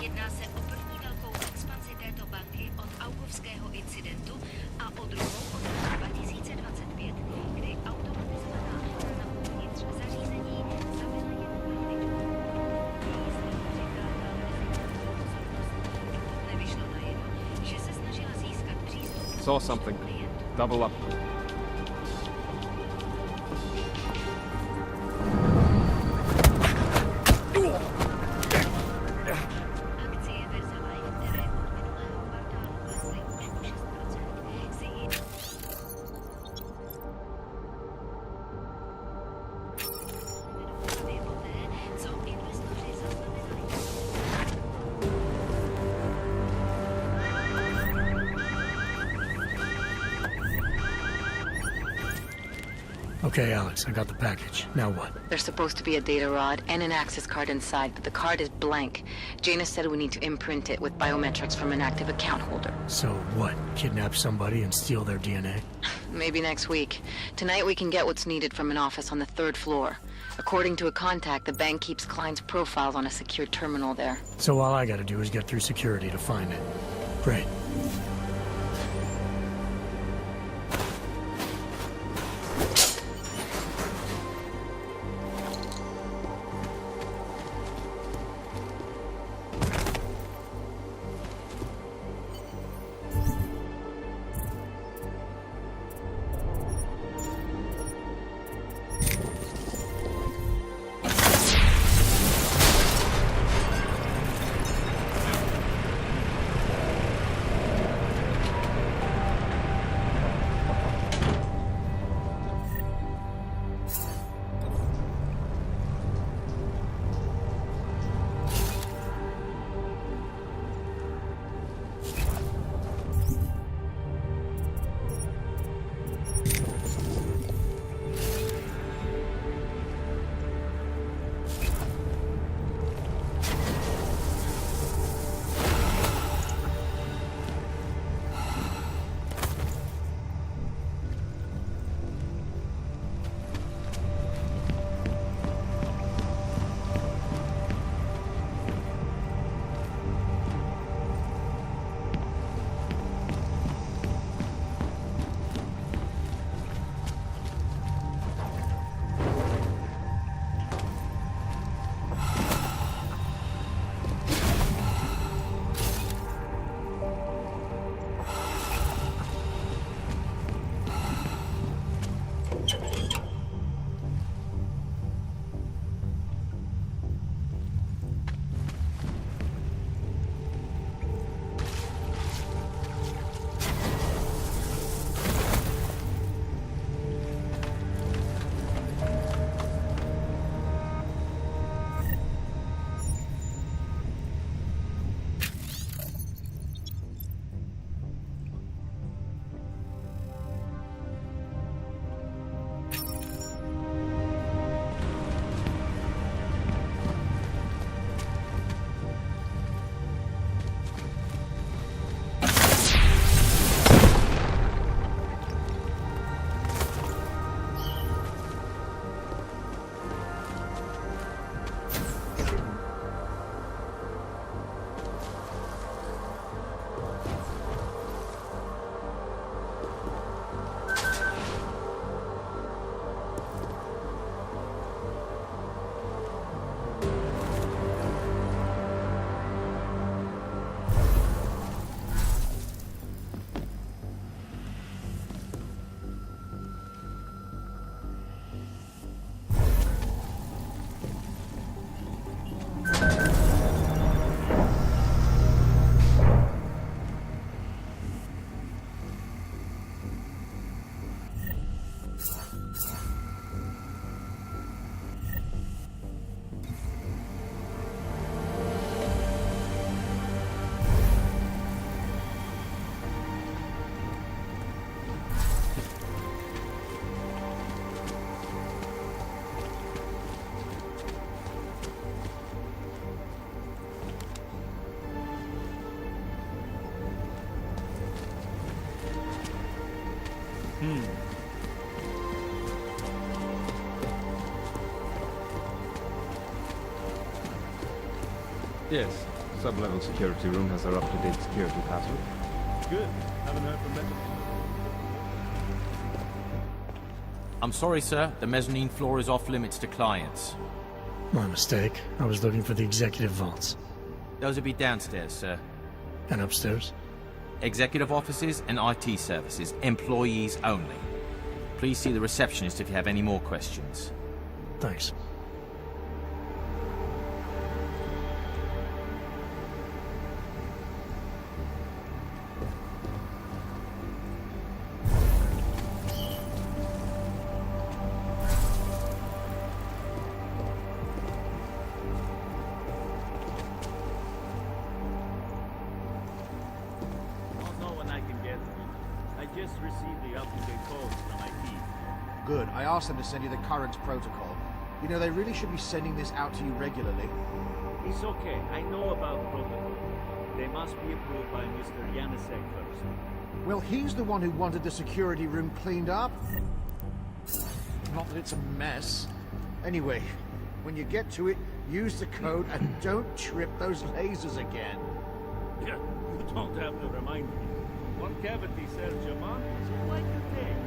Jedná se o první velkou expanzi této banky od augovského incidentu a o druhou od roku 2025, kdy automatizovaná ochrana uvnitř zařízení zabila jednu lidů. Nevyšlo najevo, že se snažila získat přístup. Saw something. Double up. Akcie VersaLife, které od minulého kvartálu klesly už o 6%, si Okay, Alex, I got the package. Now what? There's supposed to be a data rod and an access card inside, but the card is blank. Jaina said we need to imprint it with biometrics from an active account holder. So what? Kidnap somebody and steal their DNA? Maybe next week. Tonight we can get what's needed from an office on the 3rd floor. According to a contact, the bank keeps clients' profiles on a secure terminal there. So all I gotta do is get through security to find it. Great. Yes. Sub-level security room has our up-to-date security password. Good. Haven't heard from them. I'm sorry, sir. The mezzanine floor is off limits to clients. My mistake. I was looking for the executive vaults. Those will be downstairs, sir. And upstairs? Executive offices and IT services. Employees only. Please see the receptionist if you have any more questions. Thanks. Don't know when I can get to it. I just received the up-to-date codes from IT. Good. I asked them to send you the current protocol. You know, they really should be sending this out to you regularly. It's okay. I know about protocol. They must be approved by Mr. Yanisek first. Well, he's the one who wanted the security room cleaned up. Not that it's a mess. Anyway, when you get to it, use the code and don't trip those lasers again. Yeah, you don't have to remind me. One cavity serves your mom, so like a thing.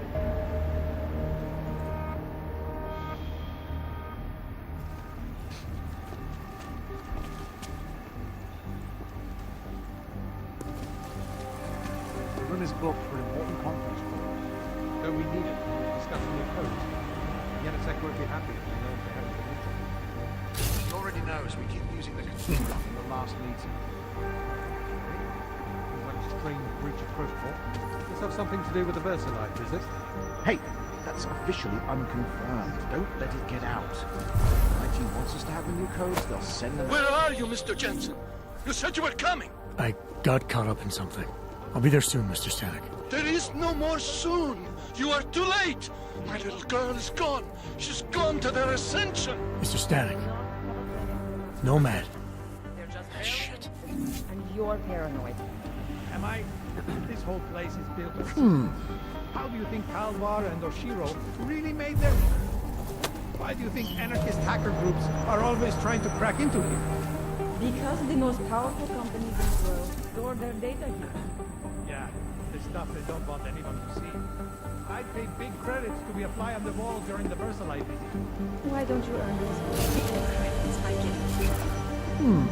The room is booked for an important conference call. Don't we need it? Discussing new codes. Yanisek won't be happy if he knows they haven't been meeting. He already knows we keep using the stuff from the last meeting. Like a strange breach of protocol. This have something to do with the Versalite, is it? Hey, that's officially unconfirmed. Don't let it get out. IT wants us to have the new codes, they'll send them Where out. are you, Mr. Jensen? You said you were coming. I got caught up in something. I'll be there soon, Mr. Stanek. There is no more soon. You are too late. My little girl is gone. She's gone to their ascension. Mr. Stanek. Nomad. Shit. And you're paranoid. Am I? This whole place is built on How do you think Kalvar and Oshiro really made their... Why do you think anarchist hacker groups are always trying to crack into here? Because the most powerful companies in the world store their data here. Yeah, the stuff they don't want anyone to see. I'd pay big credits to be a fly on the wall during the Versalite visit. Why don't you earn those big credits by getting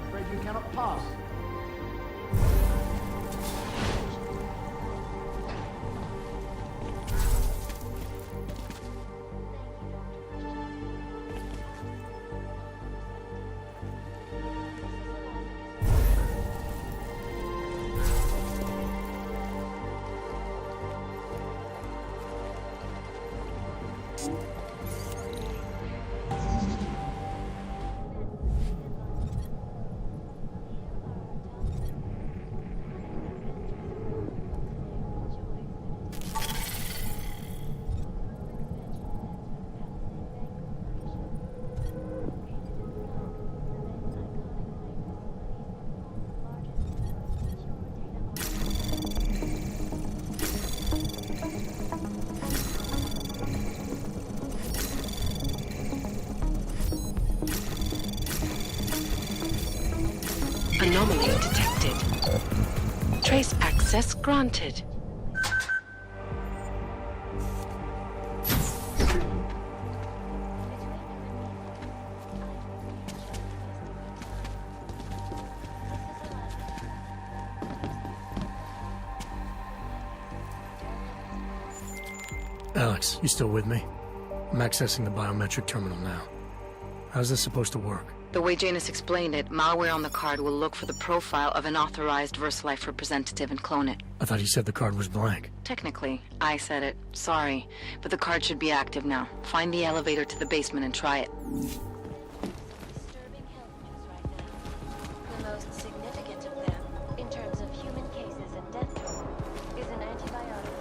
Afraid you cannot pass. Anomaly detected. Trace access granted. Alex, you still with me? I'm accessing the biometric terminal now. How's this supposed to work? The way Janus explained it, malware on the card will look for the profile of an authorized VersaLife representative and clone it. I thought you said the card was blank. Technically, I said it. Sorry. But the card should be active now. Find the elevator to the basement and try it. The most significant of them, in terms of human cases and death toll, is an antibiotic.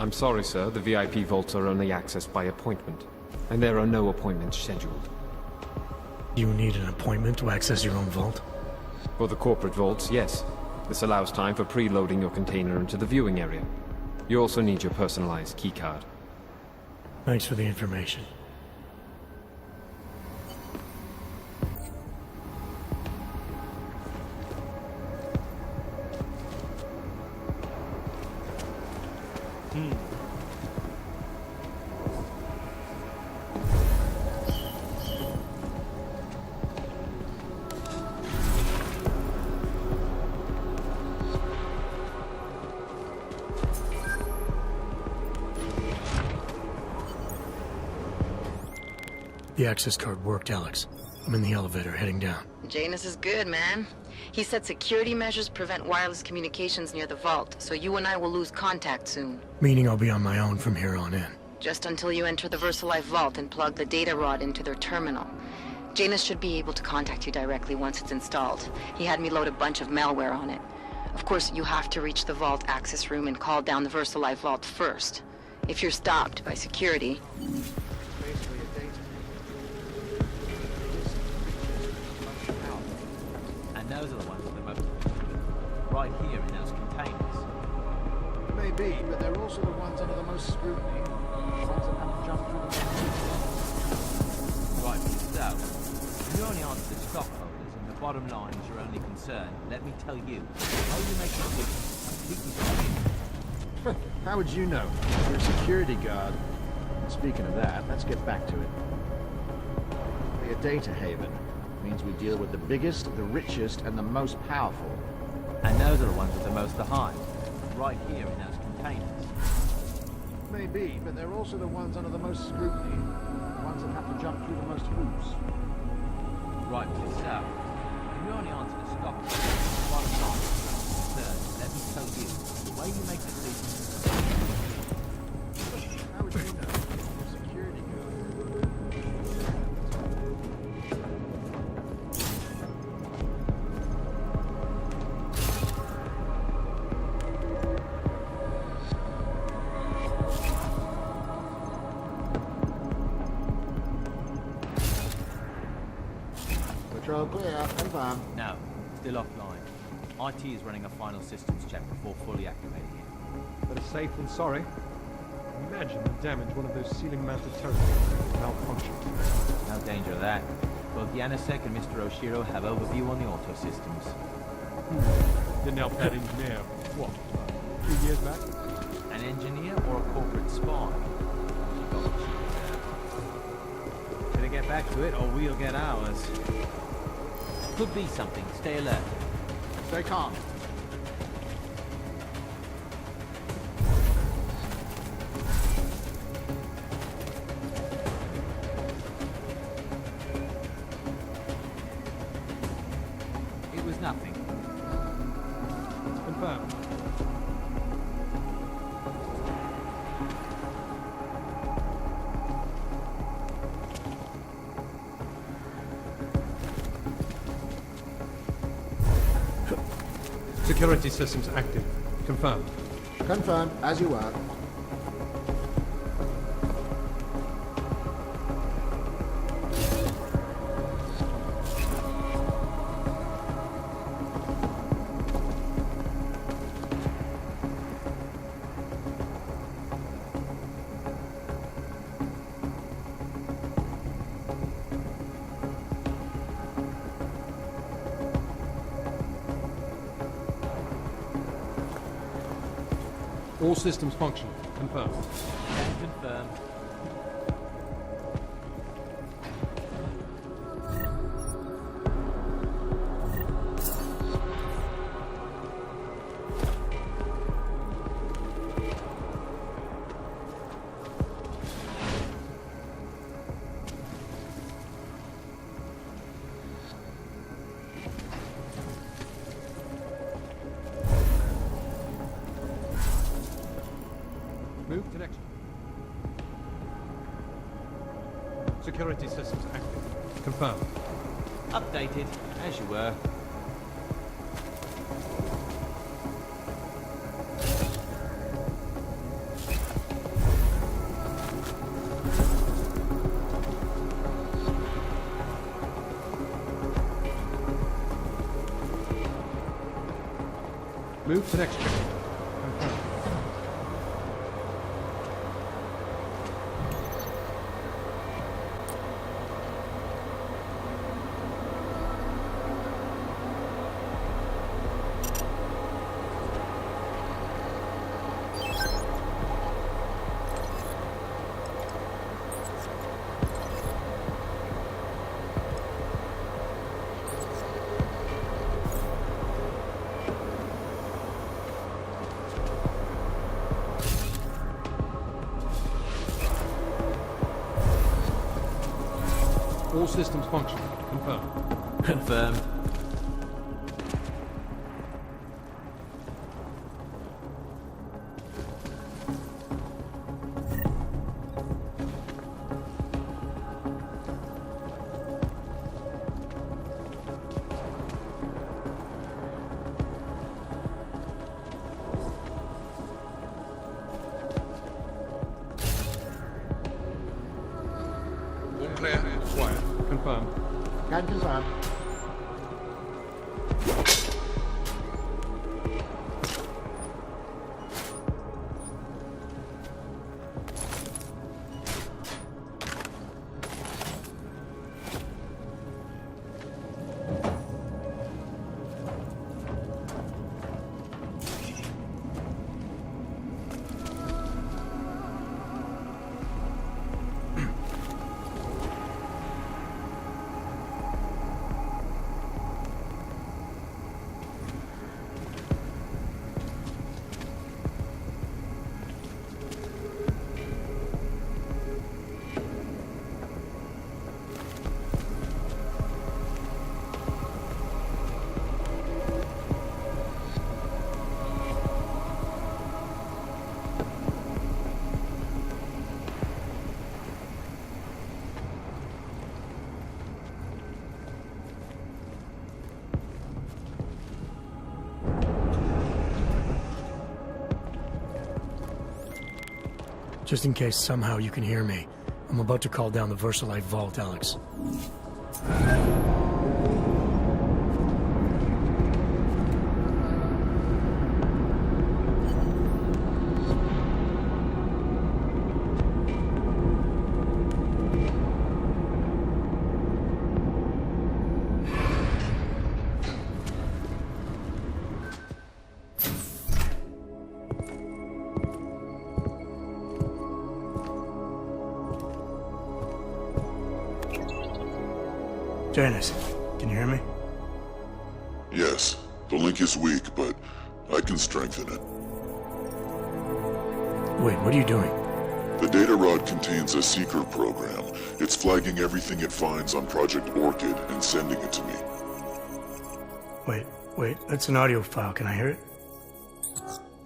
I'm sorry, sir. The VIP vaults are only accessed by appointment, and there are no appointments scheduled. You need an appointment to access your own vault? For the corporate vaults, yes. This allows time for preloading your container into the viewing area. You also need your personalized keycard. Thanks for the information. The access card worked, Alex. I'm in the elevator, heading down. Janus is good, man. He said security measures prevent wireless communications near the vault, so you and I will lose contact soon. Meaning I'll be on my own from here on in. Just until you enter the VersaLife vault and plug the data rod into their terminal. Janus should be able to contact you directly once it's installed. He had me load a bunch of malware on it. Of course, you have to reach the vault access room and call down the VersaLife vault first. If you're stopped by security... And those are the ones that are most... right here in those containers. Maybe, but they're also the ones under the most scrutiny. The ones that have to jump through the... Right, so, you only answer stockholders, and the bottom line is your only concern. Let me tell you, how you make this completely clear. How would you know? You're a security guard. Speaking of that, let's get back to it. We're a data haven. Means we deal with the biggest, the richest, and the most powerful. And those are the ones with the most to hide. Right here in those containers. Maybe, but they're also the ones under the most scrutiny. The ones that have to jump through the most hoops. Right, so, you only answer the stockholders, the bottom line is your only concern. Let me tell you, the way you make decisions... How would you know? You're a security guard. Patrol clear, confirm. No, still offline. IT is running a final systems check before fully activating it. Better safe than sorry. Imagine the damage one of those ceiling-mounted turrets malfunctioned. No danger of that. Both Yanisek and Mr. Oshiro have overview on the auto systems. Didn't help that engineer. What? 2 years back? An engineer or a corporate spy? Better get back to it or we'll get ours. Could be something. Stay alert. Stay calm. It was nothing. Confirmed. Security systems active. Confirmed. Confirmed, as you are. All systems function. Confirmed. Confirmed. Move connection. Security systems active. Confirmed. Updated, as you were. Move to next check. Confirm. All systems functioning. Confirm. Confirmed. All clear. Quiet. Confirm. Can confirm. Just in case somehow you can hear me, I'm about to call down the Versalite vault, Alex. Janice, can you hear me? Yes, the link is weak, but I can strengthen it. Wait, what are you doing? The data rod contains a secret program. It's flagging everything it finds on Project Orchid and sending it to me. Wait, that's an audio file. Can I hear it?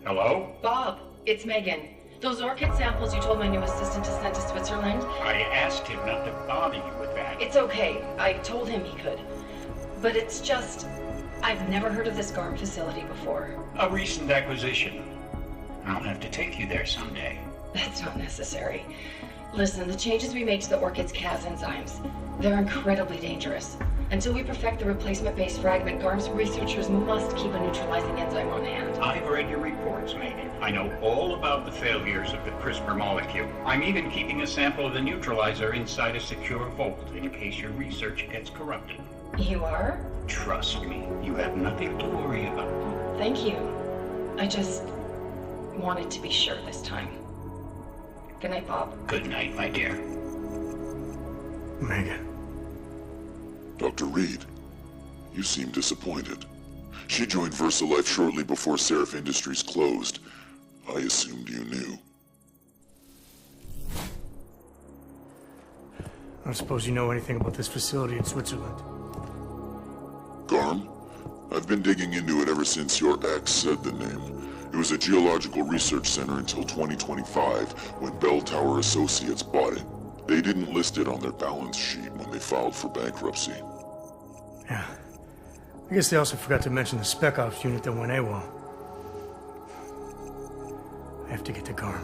Hello? Bob, it's Megan. Those orchid samples you told my new assistant to send to Switzerland? I asked him not to bother you with that. It's okay. I told him he could. But it's just... I've never heard of this GARM facility before. A recent acquisition. I'll have to take you there someday. That's not necessary. Listen, the changes we make to the orchid's Cas enzymes, they're incredibly dangerous. Until we perfect the replacement-based fragment, GARM's researchers must keep a neutralizing enzyme on hand. I've read your reports, Megan. I know all about the failures of the CRISPR molecule. I'm even keeping a sample of the neutralizer inside a secure vault in case your research gets corrupted. You are? Trust me, you have nothing to worry about. Thank you. I just wanted to be sure this time. Good night, Bob. Good night, my dear. Megan. Dr. Reed, you seem disappointed. She joined VersaLife shortly before Seraph Industries closed. I assumed you knew. I don't suppose you know anything about this facility in Switzerland. GARM? I've been digging into it ever since your ex said the name. It was a geological research center until 2025, when Bell Tower Associates bought it. They didn't list it on their balance sheet when they filed for bankruptcy. Yeah. I guess they also forgot to mention the Spec Ops unit that went AWOL. I have to get to GARM.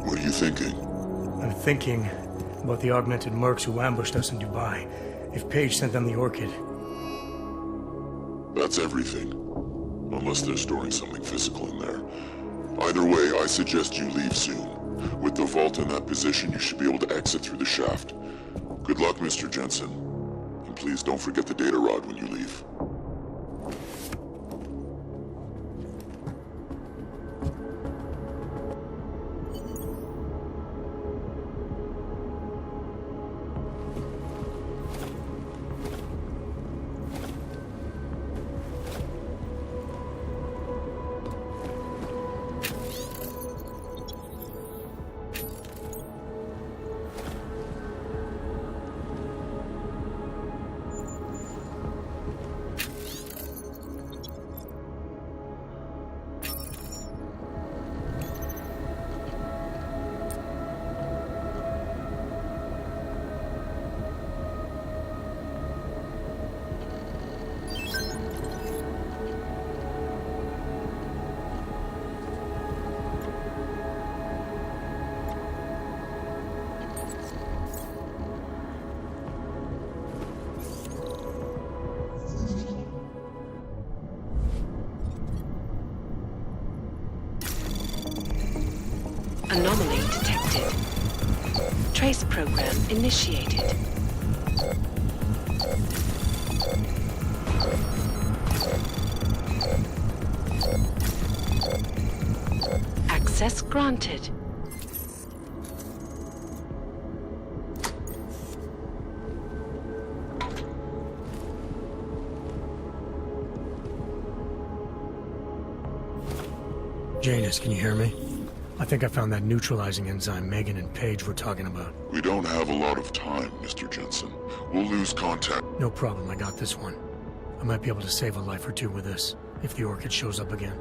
What are you thinking? I'm thinking about the augmented mercs who ambushed us in Dubai. If Paige sent them the Orchid. That's everything. Unless they're storing something physical in there. Either way, I suggest you leave soon. With the vault in that position, you should be able to exit through the shaft. Good luck, Mr. Jensen. And please don't forget the data rod when you leave. Anomaly detected. Trace program initiated. Access granted. Janus, can you hear me? I think I found that neutralizing enzyme Megan and Paige were talking about. We don't have a lot of time, Mr. Jensen. We'll lose contact. No problem, I got this one. I might be able to save a life or two with this, if the Orchid shows up again.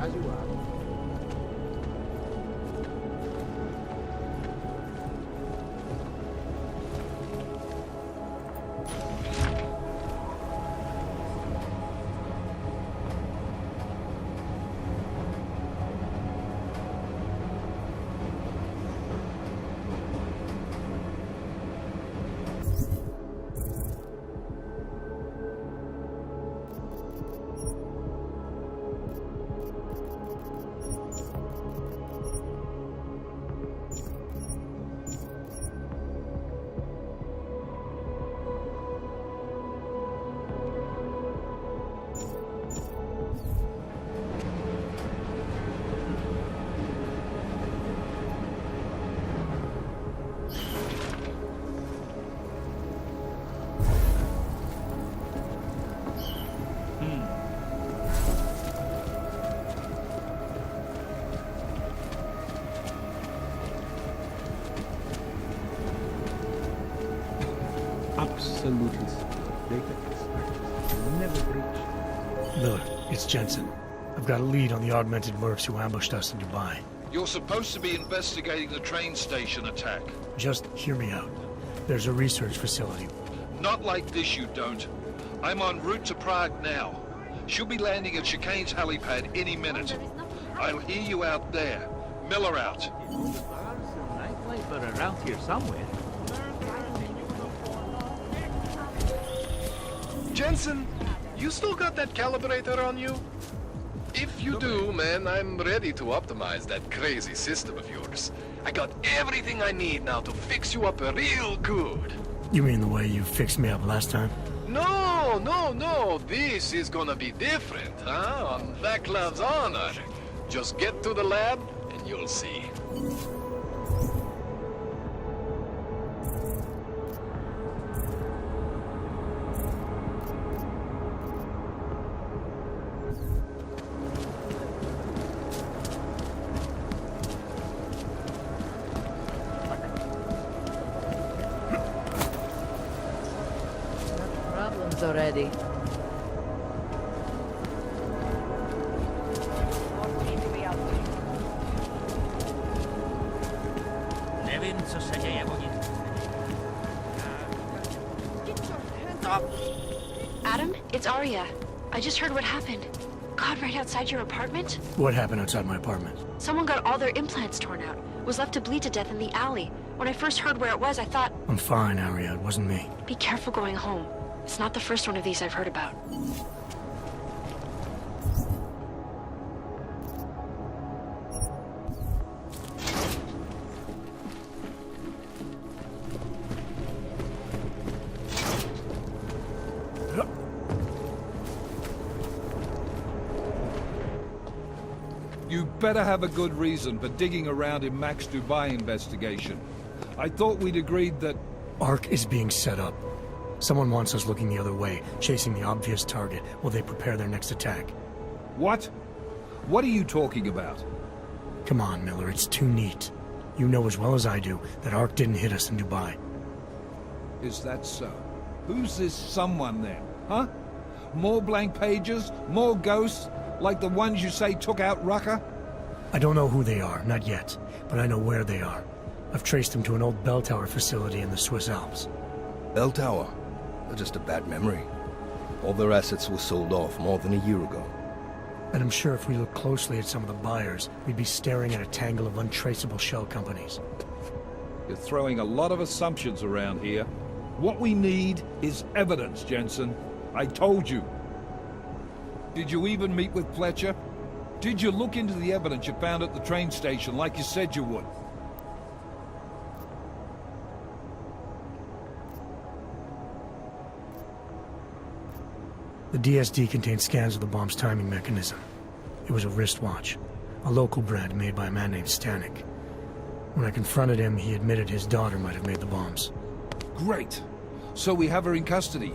As you are. data will never breach. Miller, it's Jensen. I've got a lead on the augmented mercs who ambushed us in Dubai. You're supposed to be investigating the train station attack. Just hear me out. There's a research facility. Not like this, you don't. I'm en route to Prague now. She'll be landing at Chicane's helipad any minute. I'll hear you out there. Miller out. The bars and nightlife are around here somewhere. Jensen, you still got that calibrator on you? If you do, man, I'm ready to optimize that crazy system of yours. I got everything I need now to fix you up real good. You mean the way you fixed me up last time? No, no, no. This is gonna be different, huh? On Vaclav's honor. Just get to the lab, and you'll see. Problems already. Nevím, co se děje, oni. Adam, it's Arya. I just heard what happened. God, right outside your apartment? What happened outside my apartment? Someone got all their implants torn out. Was left to bleed to death in the alley. When I first heard where it was, I thought... I'm fine, Arya. It wasn't me. Be careful going home. It's not the first one of these I've heard about. You better have a good reason for digging around in Mac's Dubai investigation. I thought we'd agreed that... ARC is being set up. Someone wants us looking the other way, chasing the obvious target while they prepare their next attack. What? What are you talking about? Come on, Miller, it's too neat. You know as well as I do that ARC didn't hit us in Dubai. Is that so? Who's this someone then, huh? More blank pages? More ghosts? Like the ones you say took out Rucker? I don't know who they are, not yet, but I know where they are. I've traced them to an old bell tower facility in the Swiss Alps. Bell tower? Just a bad memory. All their assets were sold off more than a year ago. And I'm sure if we look closely at some of the buyers, we'd be staring at a tangle of untraceable shell companies. You're throwing a lot of assumptions around here. What we need is evidence, Jensen. I told you. Did you even meet with Fletcher? Did you look into the evidence you found at the train station like you said you would? The DSD contained scans of the bomb's timing mechanism. It was a wristwatch, a local brand made by a man named Stanek. When I confronted him, he admitted his daughter might have made the bombs. Great. So we have her in custody.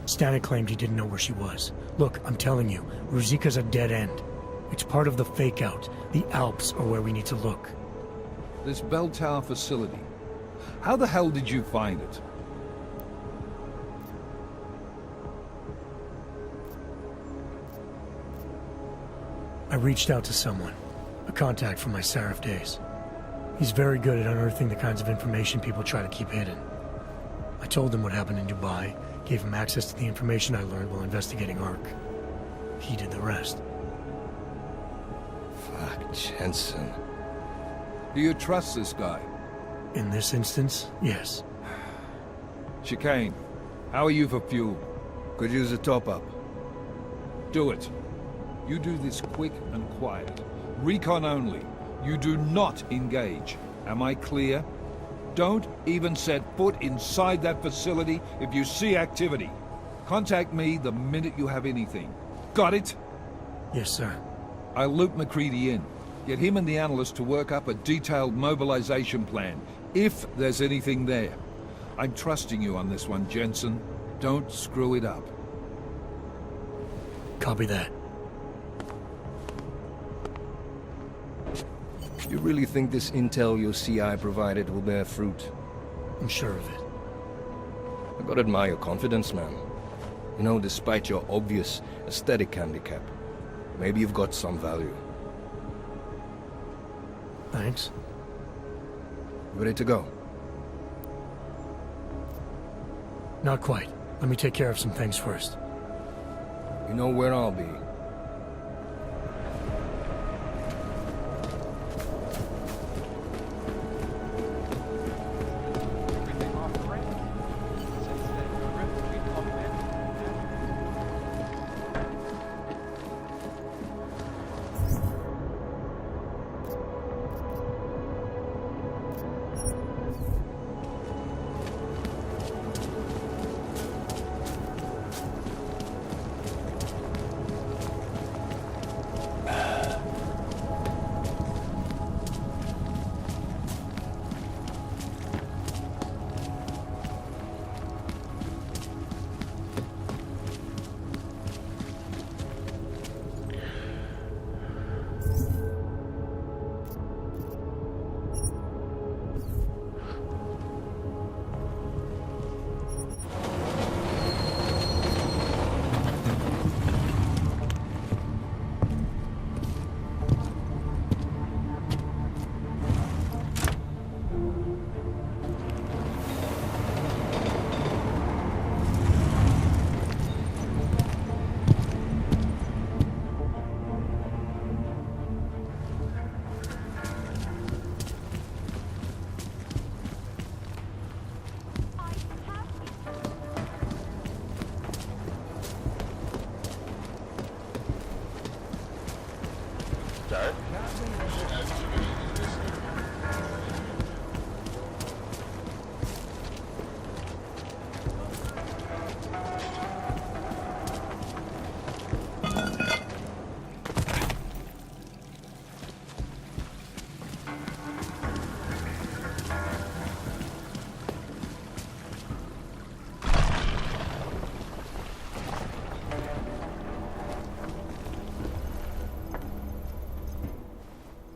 Stanek claimed he didn't know where she was. Look, I'm telling you, Ruzika's a dead end. It's part of the fake-out. The Alps are where we need to look. This bell tower facility. How the hell did you find it? I reached out to someone, a contact from my Seraph days. He's very good at unearthing the kinds of information people try to keep hidden. I told him what happened in Dubai, gave him access to the information I learned while investigating ARC. He did the rest. Fuck, Jensen. Do you trust this guy? In this instance, yes. Chicane, how are you for fuel? Could use a top-up. Do it. You do this quick and quiet. Recon only. You do not engage. Am I clear? Don't even set foot inside that facility if you see activity. Contact me the minute you have anything. Got it? Yes, sir. I'll loop McCready in. Get him and the analyst to work up a detailed mobilization plan, if there's anything there. I'm trusting you on this one, Jensen. Don't screw it up. Copy that. You really think this intel your CI provided will bear fruit? I'm sure of it. gotta admire your confidence, man. You know, despite your obvious aesthetic handicap, maybe you've got some value. Thanks. You ready to go? Not quite. Let me take care of some things first. You know where I'll be.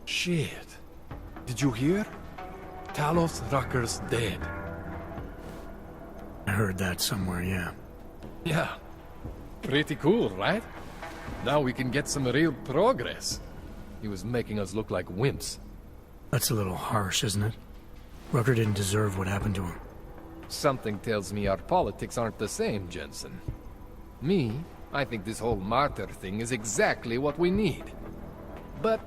Shit. Did you hear? Talos Rucker's dead. I heard that somewhere, yeah. Yeah. Pretty cool, right? Now we can get some real progress. He was making us look like wimps. That's a little harsh, isn't it? Rucker didn't deserve what happened to him. Something tells me our politics aren't the same, Jensen. Me, I think this whole martyr thing is exactly what we need. But,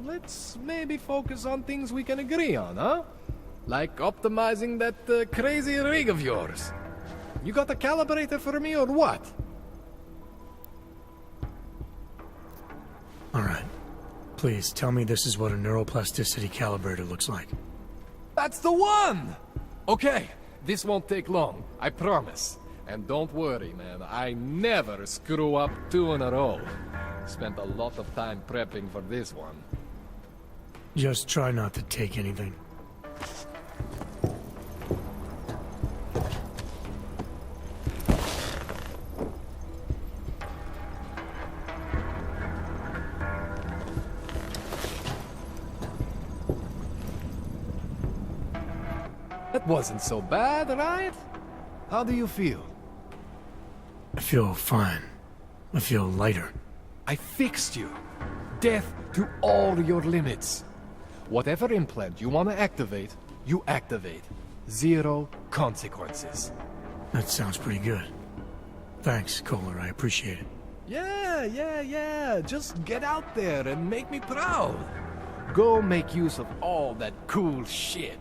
let's maybe focus on things we can agree on, huh? Like optimizing that crazy rig of yours. You got a calibrator for me or what? Alright. Please, tell me this is what a neuroplasticity calibrator looks like. That's the one! Okay, this won't take long, I promise. And don't worry, man, I never screw up 2 in a row. Spent a lot of time prepping for this one. Just try not to take anything. That wasn't so bad, right? How do you feel? I feel fine. I feel lighter. I fixed you. Death to all your limits. Whatever implant you want to activate, you activate. 0 consequences. That sounds pretty good. Thanks, Kohler. I appreciate it. Yeah. Just get out there and make me proud. Go make use of all that cool shit.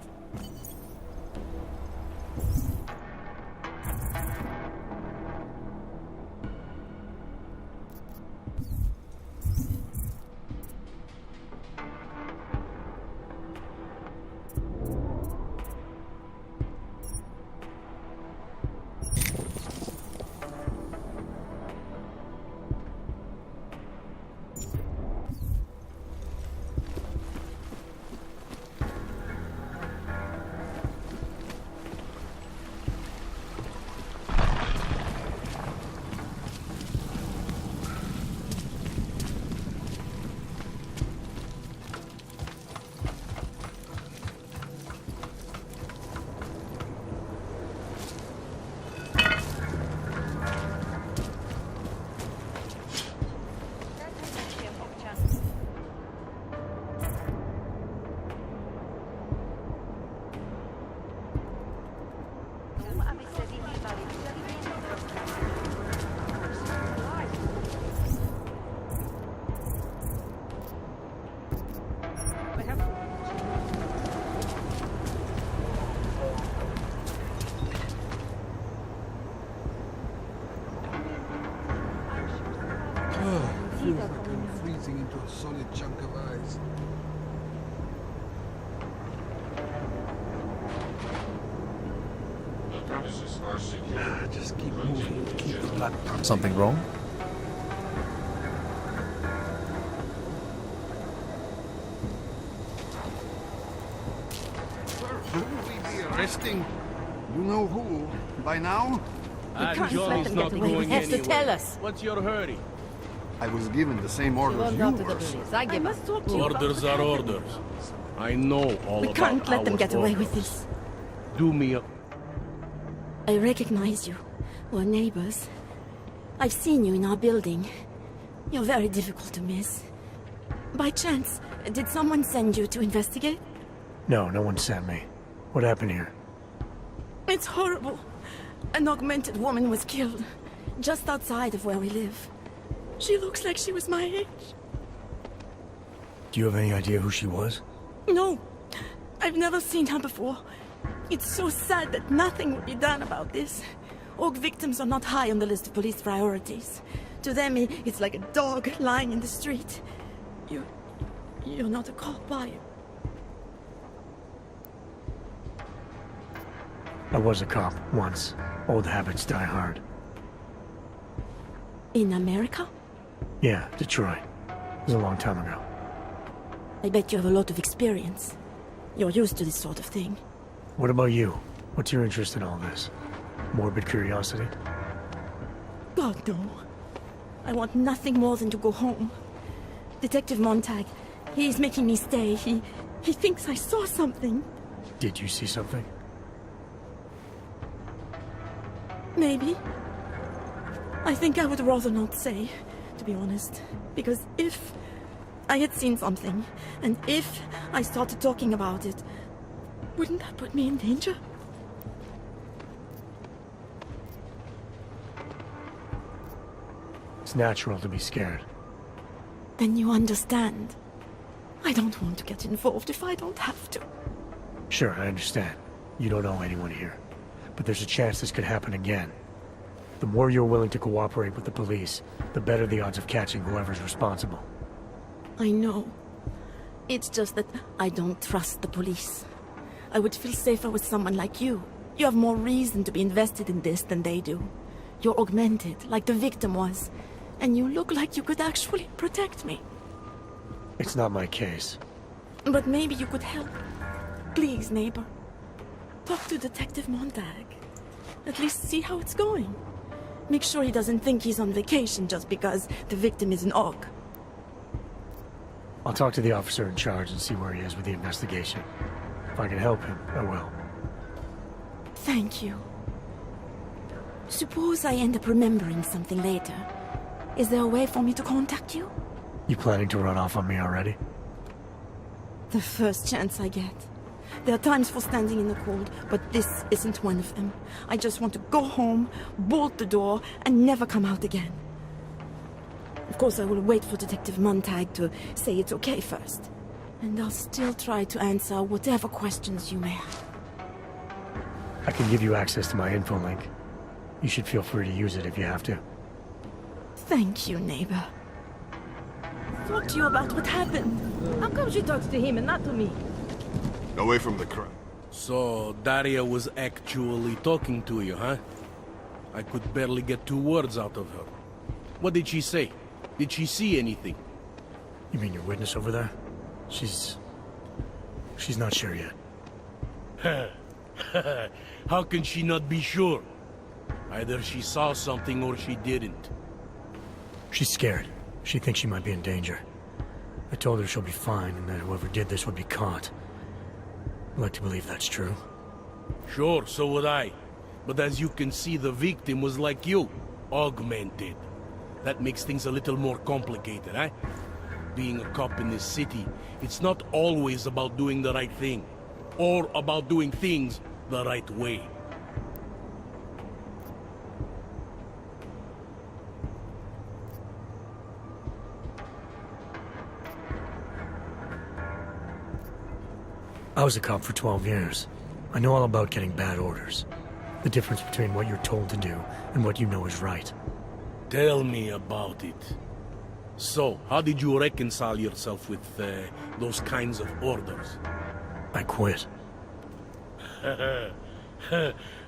feels like I'm freezing into a solid chunk of ice. Just keep moving. Keep the blood pumping. Something wrong? Who will we be arresting? You know who. By now? Johnny's not going anywhere. Tell us. What's your hurry? I was given the same orders you were. I must talk to you. Orders are orders. I know all We about can't let them our get away orders. with this. Do me a... I recognize you. We're neighbors. I've seen you in our building. You're very difficult to miss. By chance, did someone send you to investigate? No, no one sent me. What happened here? It's horrible. An augmented woman was killed, just outside of where we live. She looks like she was my age. Do you have any idea who she was? No, I've never seen her before. It's so sad that nothing will be done about this. Orc victims are not high on the list of police priorities. To them, it's like a dog lying in the street. You're not a cop, are you? I was a cop, once. Old habits die hard. In America? Yeah, Detroit. It was a long time ago. I bet you have a lot of experience. You're used to this sort of thing. What about you? What's your interest in all this? Morbid curiosity? God, no. I want nothing more than to go home. Detective Montag, he's making me stay. He thinks I saw something. Did you see something? Maybe. I think I would rather not say, to be honest. Because if I had seen something, and if I started talking about it, wouldn't that put me in danger? It's natural to be scared. Then you understand. I don't want to get involved if I don't have to. Sure, I understand. You don't know anyone here. But there's a chance this could happen again. The more you're willing to cooperate with the police, the better the odds of catching whoever's responsible. I know. It's just that I don't trust the police. I would feel safer with someone like you. You have more reason to be invested in this than they do. You're augmented, like the victim was. And you look like you could actually protect me. It's not my case. But maybe you could help. Please, neighbor. Talk to Detective Montag. At least see how it's going. Make sure he doesn't think he's on vacation just because the victim is an orc. I'll talk to the officer in charge and see where he is with the investigation. If I can help him, I will. Thank you. Suppose I end up remembering something later. Is there a way for me to contact you? You planning to run off on me already? The first chance I get. There are times for standing in the cold, but this isn't one of them. I just want to go home, bolt the door, and never come out again. Of course, I will wait for Detective Montag to say it's okay first. And I'll still try to answer whatever questions you may have. I can give you access to my info link. You should feel free to use it if you have to. Thank you, neighbor. Talk to you about what happened. How come she talks to him and not to me? Away from the crowd. So, Daria was actually talking to you, huh? I could barely get 2 words out of her. What did she say? Did she see anything? You mean your witness over there? She's not sure yet. How can she not be sure? Either she saw something or she didn't. She's scared. She thinks she might be in danger. I told her she'll be fine and that whoever did this would be caught. I'd like to believe that's true. Sure, so would I. But as you can see, the victim was like you, augmented. That makes things a little more complicated, eh? Being a cop in this city, it's not always about doing the right thing, or about doing things the right way. I was a cop for 12 years. I know all about getting bad orders. The difference between what you're told to do and what you know is right. Tell me about it. So, how did you reconcile yourself with those kinds of orders? I quit.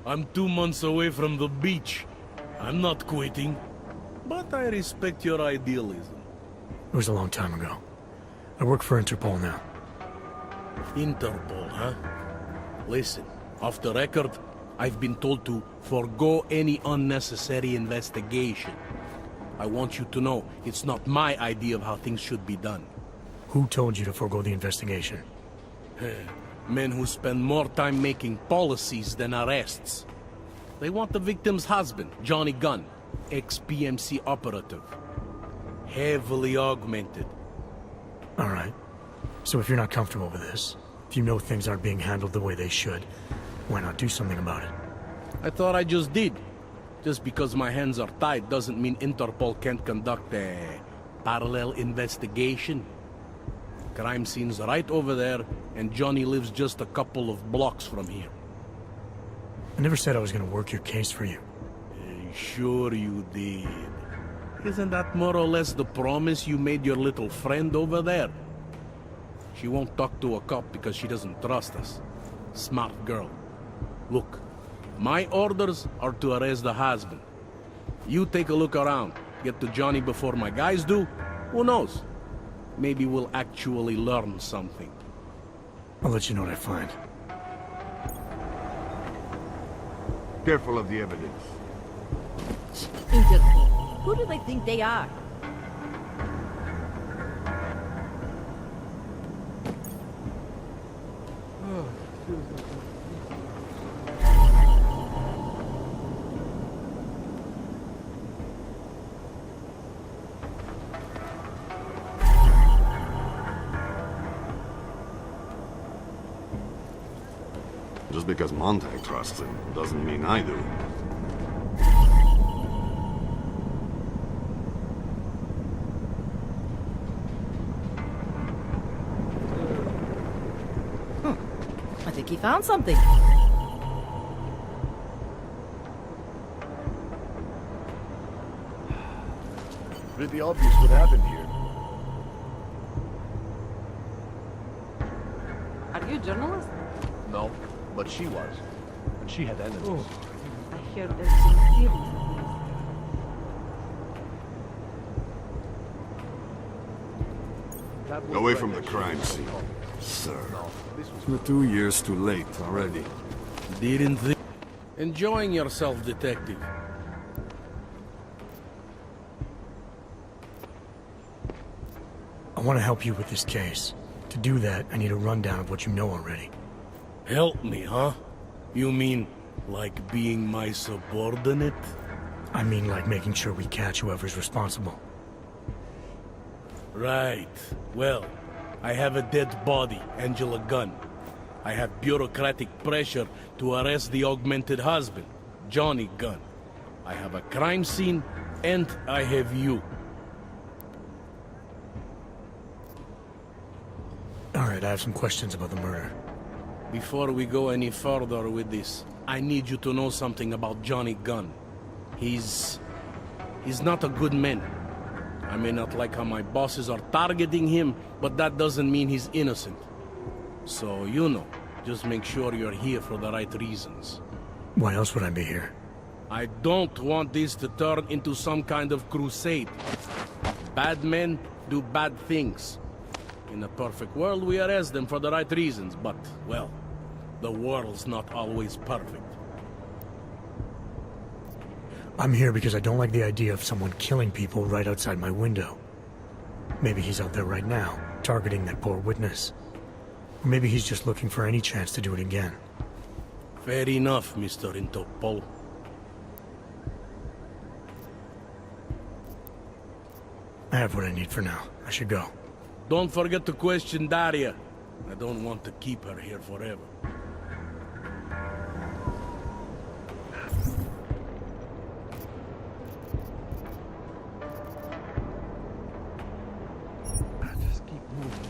I'm 2 months away from the beach. I'm not quitting. But I respect your idealism. It was a long time ago. I work for Interpol now. Interpol, huh? Listen, off the record, I've been told to forego any unnecessary investigation. I want you to know it's not my idea of how things should be done. Who told you to forego the investigation? Men who spend more time making policies than arrests. They want the victim's husband, Johnny Gunn, ex-PMC operative. Heavily augmented. All right. So if you're not comfortable with this, if you know things aren't being handled the way they should, why not do something about it? I thought I just did. Just because my hands are tied doesn't mean Interpol can't conduct a parallel investigation. Crime scene's right over there, and Johnny lives just a couple of blocks from here. I never said I was gonna work your case for you. Sure you did. Isn't that more or less the promise you made your little friend over there? She won't talk to a cop because she doesn't trust us. Smart girl. Look, my orders are to arrest the husband. You take a look around. Get to Johnny before my guys do. Who knows? Maybe we'll actually learn something. I'll let you know what I find. Careful of the evidence. Interpol. Who do they think they are? Just because Montag trusts him doesn't mean I do. I think he found something. Pretty obvious what happened here. Are you a journalist? No, but she was. And she had enemies. I hear there's some serious abuse. Away from the crime scene, sir. We're 2 years too late already. Didn't think... Enjoying yourself, detective. I want to help you with this case. To do that, I need a rundown of what you know already. Help me, huh? You mean, like being my subordinate? I mean like making sure we catch whoever's responsible. Right. Well, I have a dead body, Angela Gunn. I have bureaucratic pressure to arrest the augmented husband, Johnny Gunn. I have a crime scene, and I have you. Alright, I have some questions about the murder. Before we go any further with this, I need you to know something about Johnny Gunn. He's not a good man. I may not like how my bosses are targeting him, but that doesn't mean he's innocent. So, you know, just make sure you're here for the right reasons. Why else would I be here? I don't want this to turn into some kind of crusade. Bad men do bad things. In a perfect world, we arrest them for the right reasons, but, well, the world's not always perfect. I'm here because I don't like the idea of someone killing people right outside my window. Maybe he's out there right now, targeting that poor witness. Or maybe he's just looking for any chance to do it again. Fair enough, Mr. Interpol. I have what I need for now. I should go. Don't forget to question Daria. I don't want to keep her here forever. Just keep moving.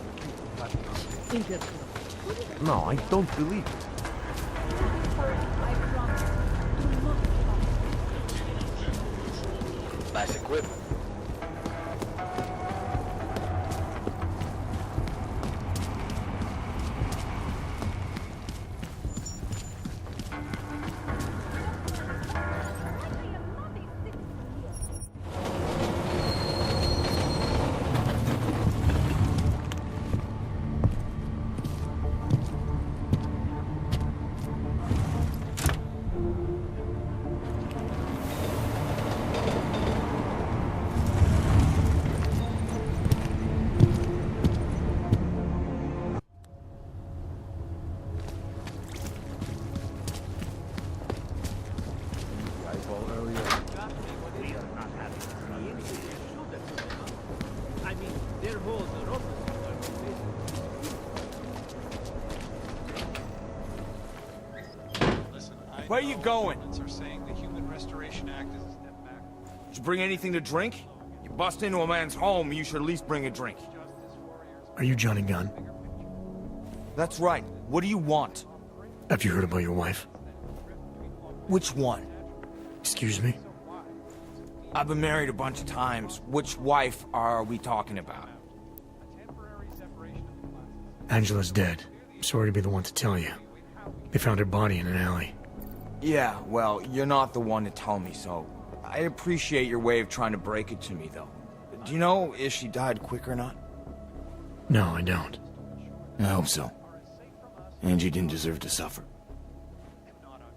No, I don't believe it. Nice equipment. call earlier. We are not having the Indians shoot at them. I mean, their holes are open. Where are you going? Are saying the Human Restoration Act is a step back. Did you bring anything to drink? You bust into a man's home, you should at least bring a drink. Are you Johnny Gunn? That's right. What do you want? Have you heard about your wife? Which one? Excuse me? I've been married a bunch of times. Which wife are we talking about? Angela's dead. I'm sorry to be the one to tell you. They found her body in an alley. Yeah, well, you're not the one to tell me, so I appreciate your way of trying to break it to me, though. Do you know if she died quick or not? No, I don't. I hope so. Angie didn't deserve to suffer.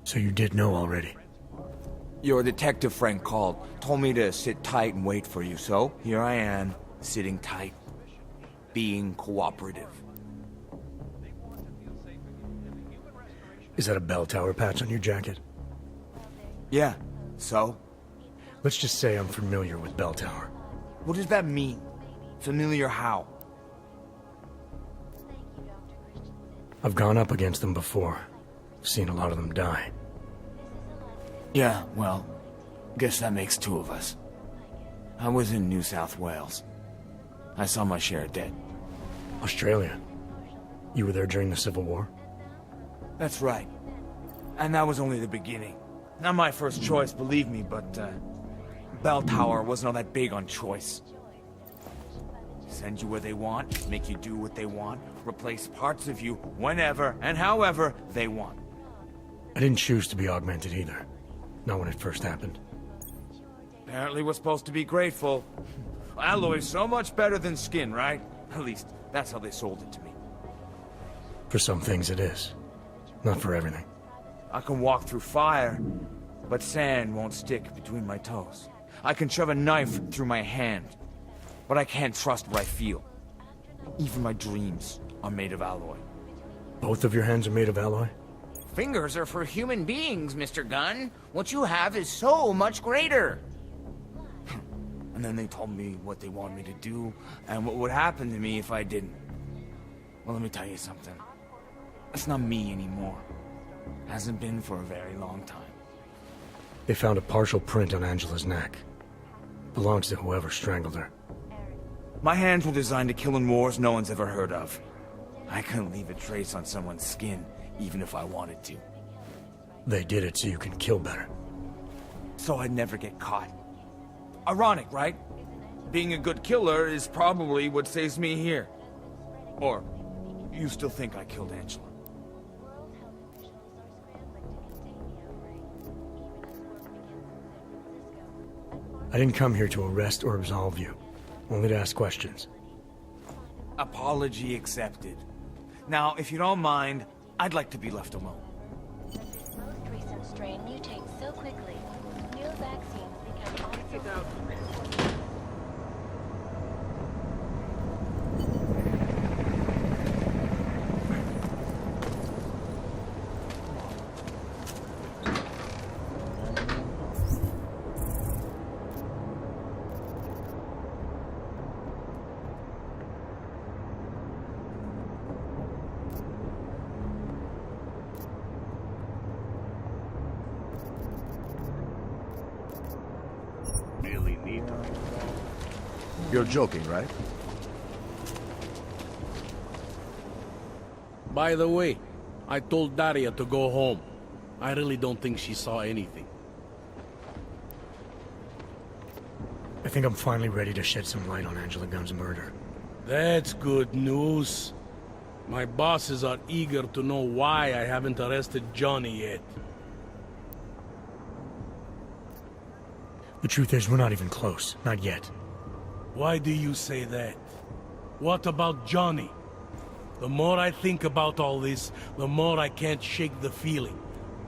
So you did know already? Your detective friend called, told me to sit tight and wait for you, so here I am, sitting tight, being cooperative. Is that a bell tower patch on your jacket? Yeah, so? Let's just say I'm familiar with bell tower. What does that mean? Familiar how? I've gone up against them before. Seen a lot of them die. Yeah, well, guess that makes two of us. I was in New South Wales. I saw my share of dead. Australia? You were there during the Civil War? That's right. And that was only the beginning. Not my first choice, believe me, but, Bell Tower wasn't all that big on choice. Send you where they want, make you do what they want, replace parts of you whenever and however they want. I didn't choose to be augmented either. Not when it first happened. Apparently we're supposed to be grateful. Alloy's so much better than skin, right? At least, that's how they sold it to me. For some things it is. Not for everything. I can walk through fire, but sand won't stick between my toes. I can shove a knife through my hand, but I can't trust what I feel. Even my dreams are made of alloy. Both of your hands are made of alloy? Fingers are for human beings, Mr. Gunn. What you have is so much greater. And then they told me what they wanted me to do, and what would happen to me if I didn't. Well, let me tell you something. It's not me anymore. Hasn't been for a very long time. They found a partial print on Angela's neck. Belongs to whoever strangled her. My hands were designed to kill in wars no one's ever heard of. I couldn't leave a trace on someone's skin, even if I wanted to. They did it so you can kill better. So I'd never get caught. Ironic, right? Being a good killer is probably what saves me here. Or, you still think I killed Angela? I didn't come here to arrest or absolve you. Only to ask questions. Apology accepted. Now, if you don't mind, I'd like to be left alone. This most recent strain mutates so quickly, new vaccines become obsolete. You're joking, right? By the way, I told Daria to go home. I really don't think she saw anything. I think I'm finally ready to shed some light on Angela Gunn's murder. That's good news. My bosses are eager to know why I haven't arrested Johnny yet. The truth is, we're not even close. Not yet. Why do you say that? What about Johnny? The more I think about all this, the more I can't shake the feeling.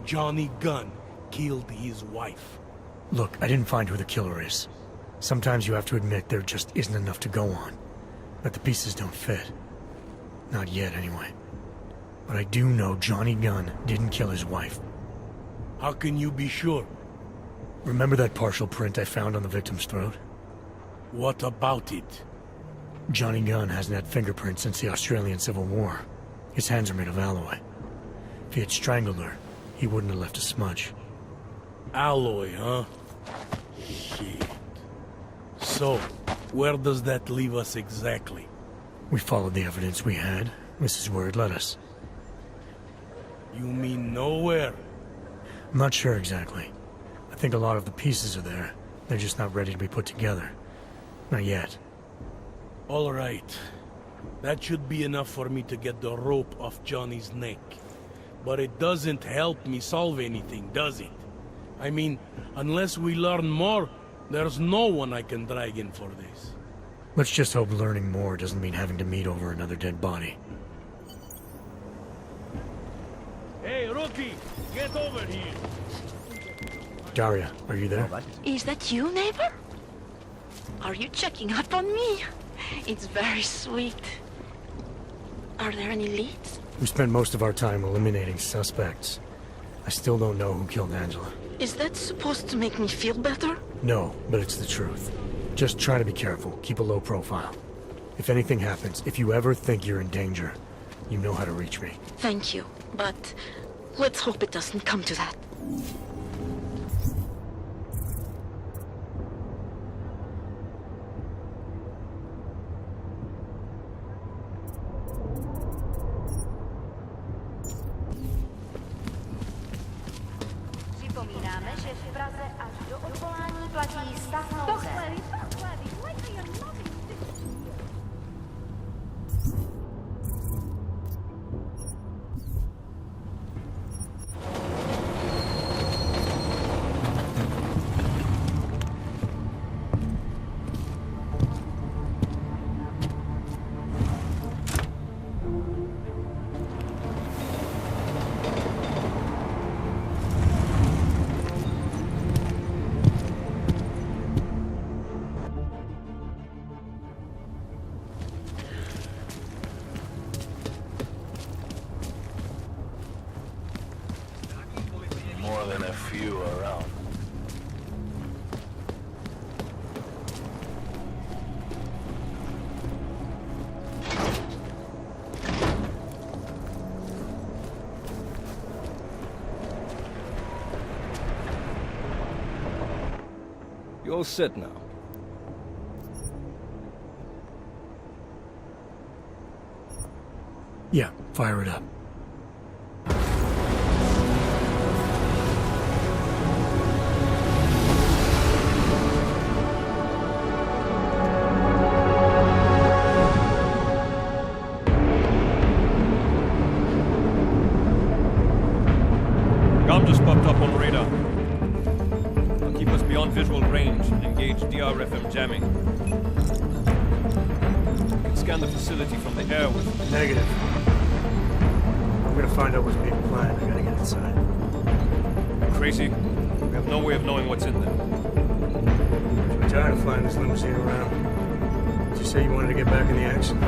Johnny Gunn killed his wife. Look, I didn't find who the killer is. Sometimes you have to admit there just isn't enough to go on. That the pieces don't fit. Not yet, anyway. But I do know Johnny Gunn didn't kill his wife. How can you be sure? Remember that partial print I found on the victim's throat? What about it? Johnny Gunn hasn't had fingerprints since the Australian Civil War. His hands are made of alloy. If he had strangled her, he wouldn't have left a smudge. Alloy, huh? Shit. So, where does that leave us exactly? We followed the evidence we had. This is where it led us. You mean nowhere? I'm not sure exactly. I think a lot of the pieces are there. They're just not ready to be put together. Not yet. All right. That should be enough for me to get the rope off Johnny's neck. But it doesn't help me solve anything, does it? I mean, unless we learn more, there's no one I can drag in for this. Let's just hope learning more doesn't mean having to meet over another dead body. Hey, rookie! Get over here! Daria, are you there? Is that you, neighbor? Are you checking up on me? It's very sweet. Are there any leads? We spent most of our time eliminating suspects. I still don't know who killed Angela. Is that supposed to make me feel better? No, but it's the truth. Just try to be careful. Keep a low profile. If anything happens, if you ever think you're in danger, you know how to reach me. Thank you, but let's hope it doesn't come to that. Připomínáme, že v Praze až do odvolání platí stav nouze. More than a few around. You all set now? Yeah, fire it up. Gum just popped up on radar. I'll keep us beyond visual range and engage DRFM jamming. You can scan the facility from the air with... Negative. I'm gonna find out what's being planned. I gotta get inside. Crazy? We have no way of knowing what's in there. I'm tired of flying this limousine around. Did you say you wanted to get back in the action?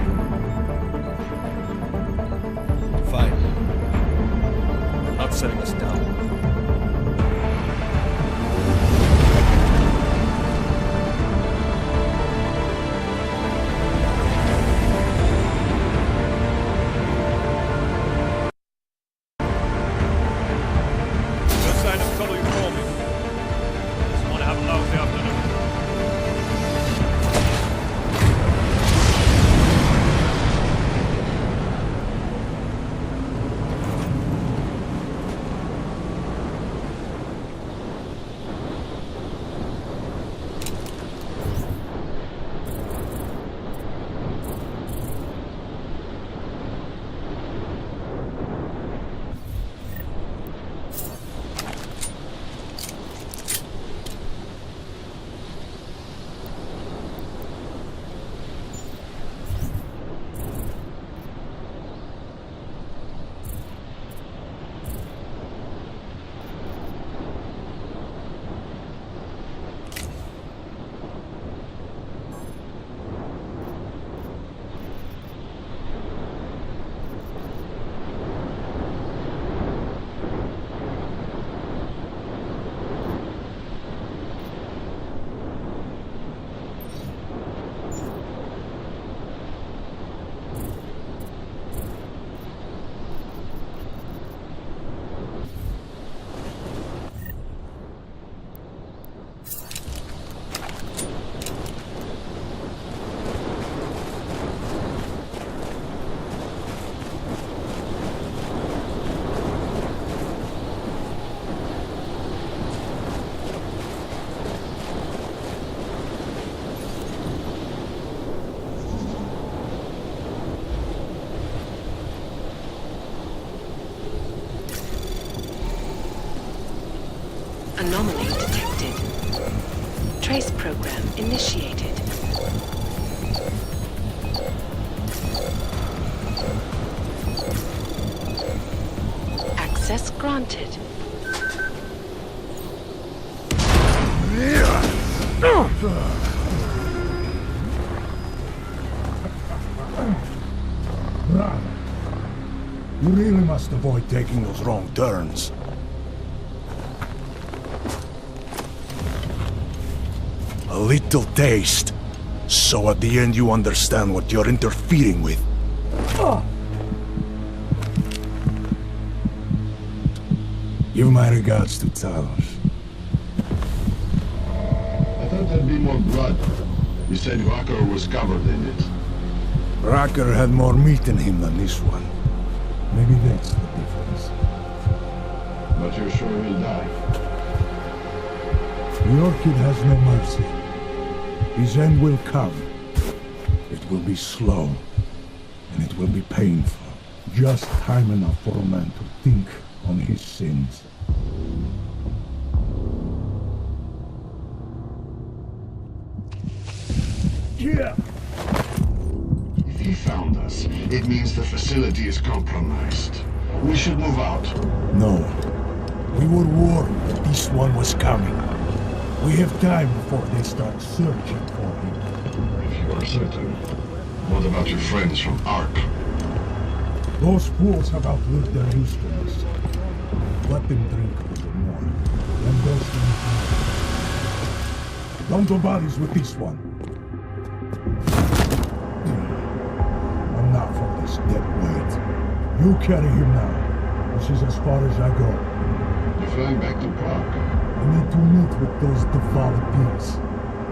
Fine. I'm not setting us down. Anomaly detected. Trace program initiated. Access granted. You really must avoid taking those wrong turns. A little taste, so at the end you understand what you're interfering with. Give my regards to Talos. I thought there'd be more blood. You said Rocker was covered in it. Rocker had more meat in him than this one. Maybe that's the difference. But you're sure he'll die? The Orchid has no mercy. His end will come. It will be slow, and it will be painful. Just time enough for a man to think on his sins. Yeah! If he found us, it means the facility is compromised. We should move out. No. We were warned that this one was coming. We have time before they start searching for him. If you are certain, what about your friends from Ark? Those fools have outlived their usefulness. Let them drink a little more. Then those things more. Don't go bodies with this one. Enough of this dead weight. You carry him now. This is as far as I go. You're flying back to Prague. I need to meet with those devout pigs.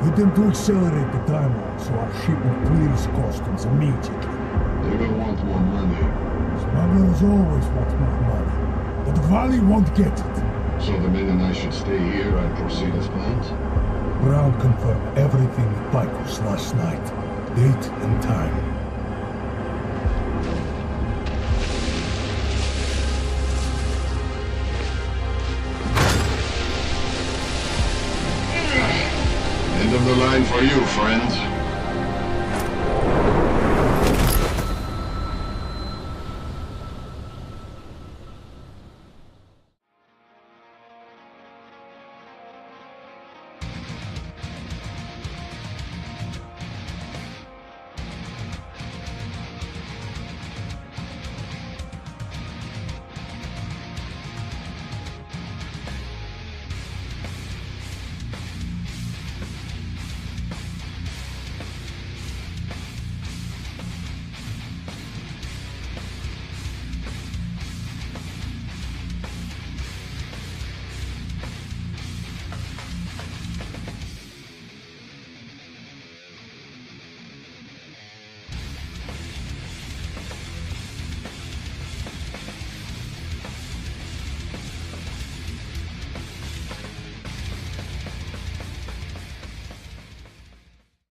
Get them to accelerate the timeline so our ship will clear its customs immediately. They will want more money. Smugglers always want more money, but the Valley won't get it. So the men and I should stay here and proceed as planned? Brown confirmed everything with Picos last night. Date and time. End of the line for you, friend.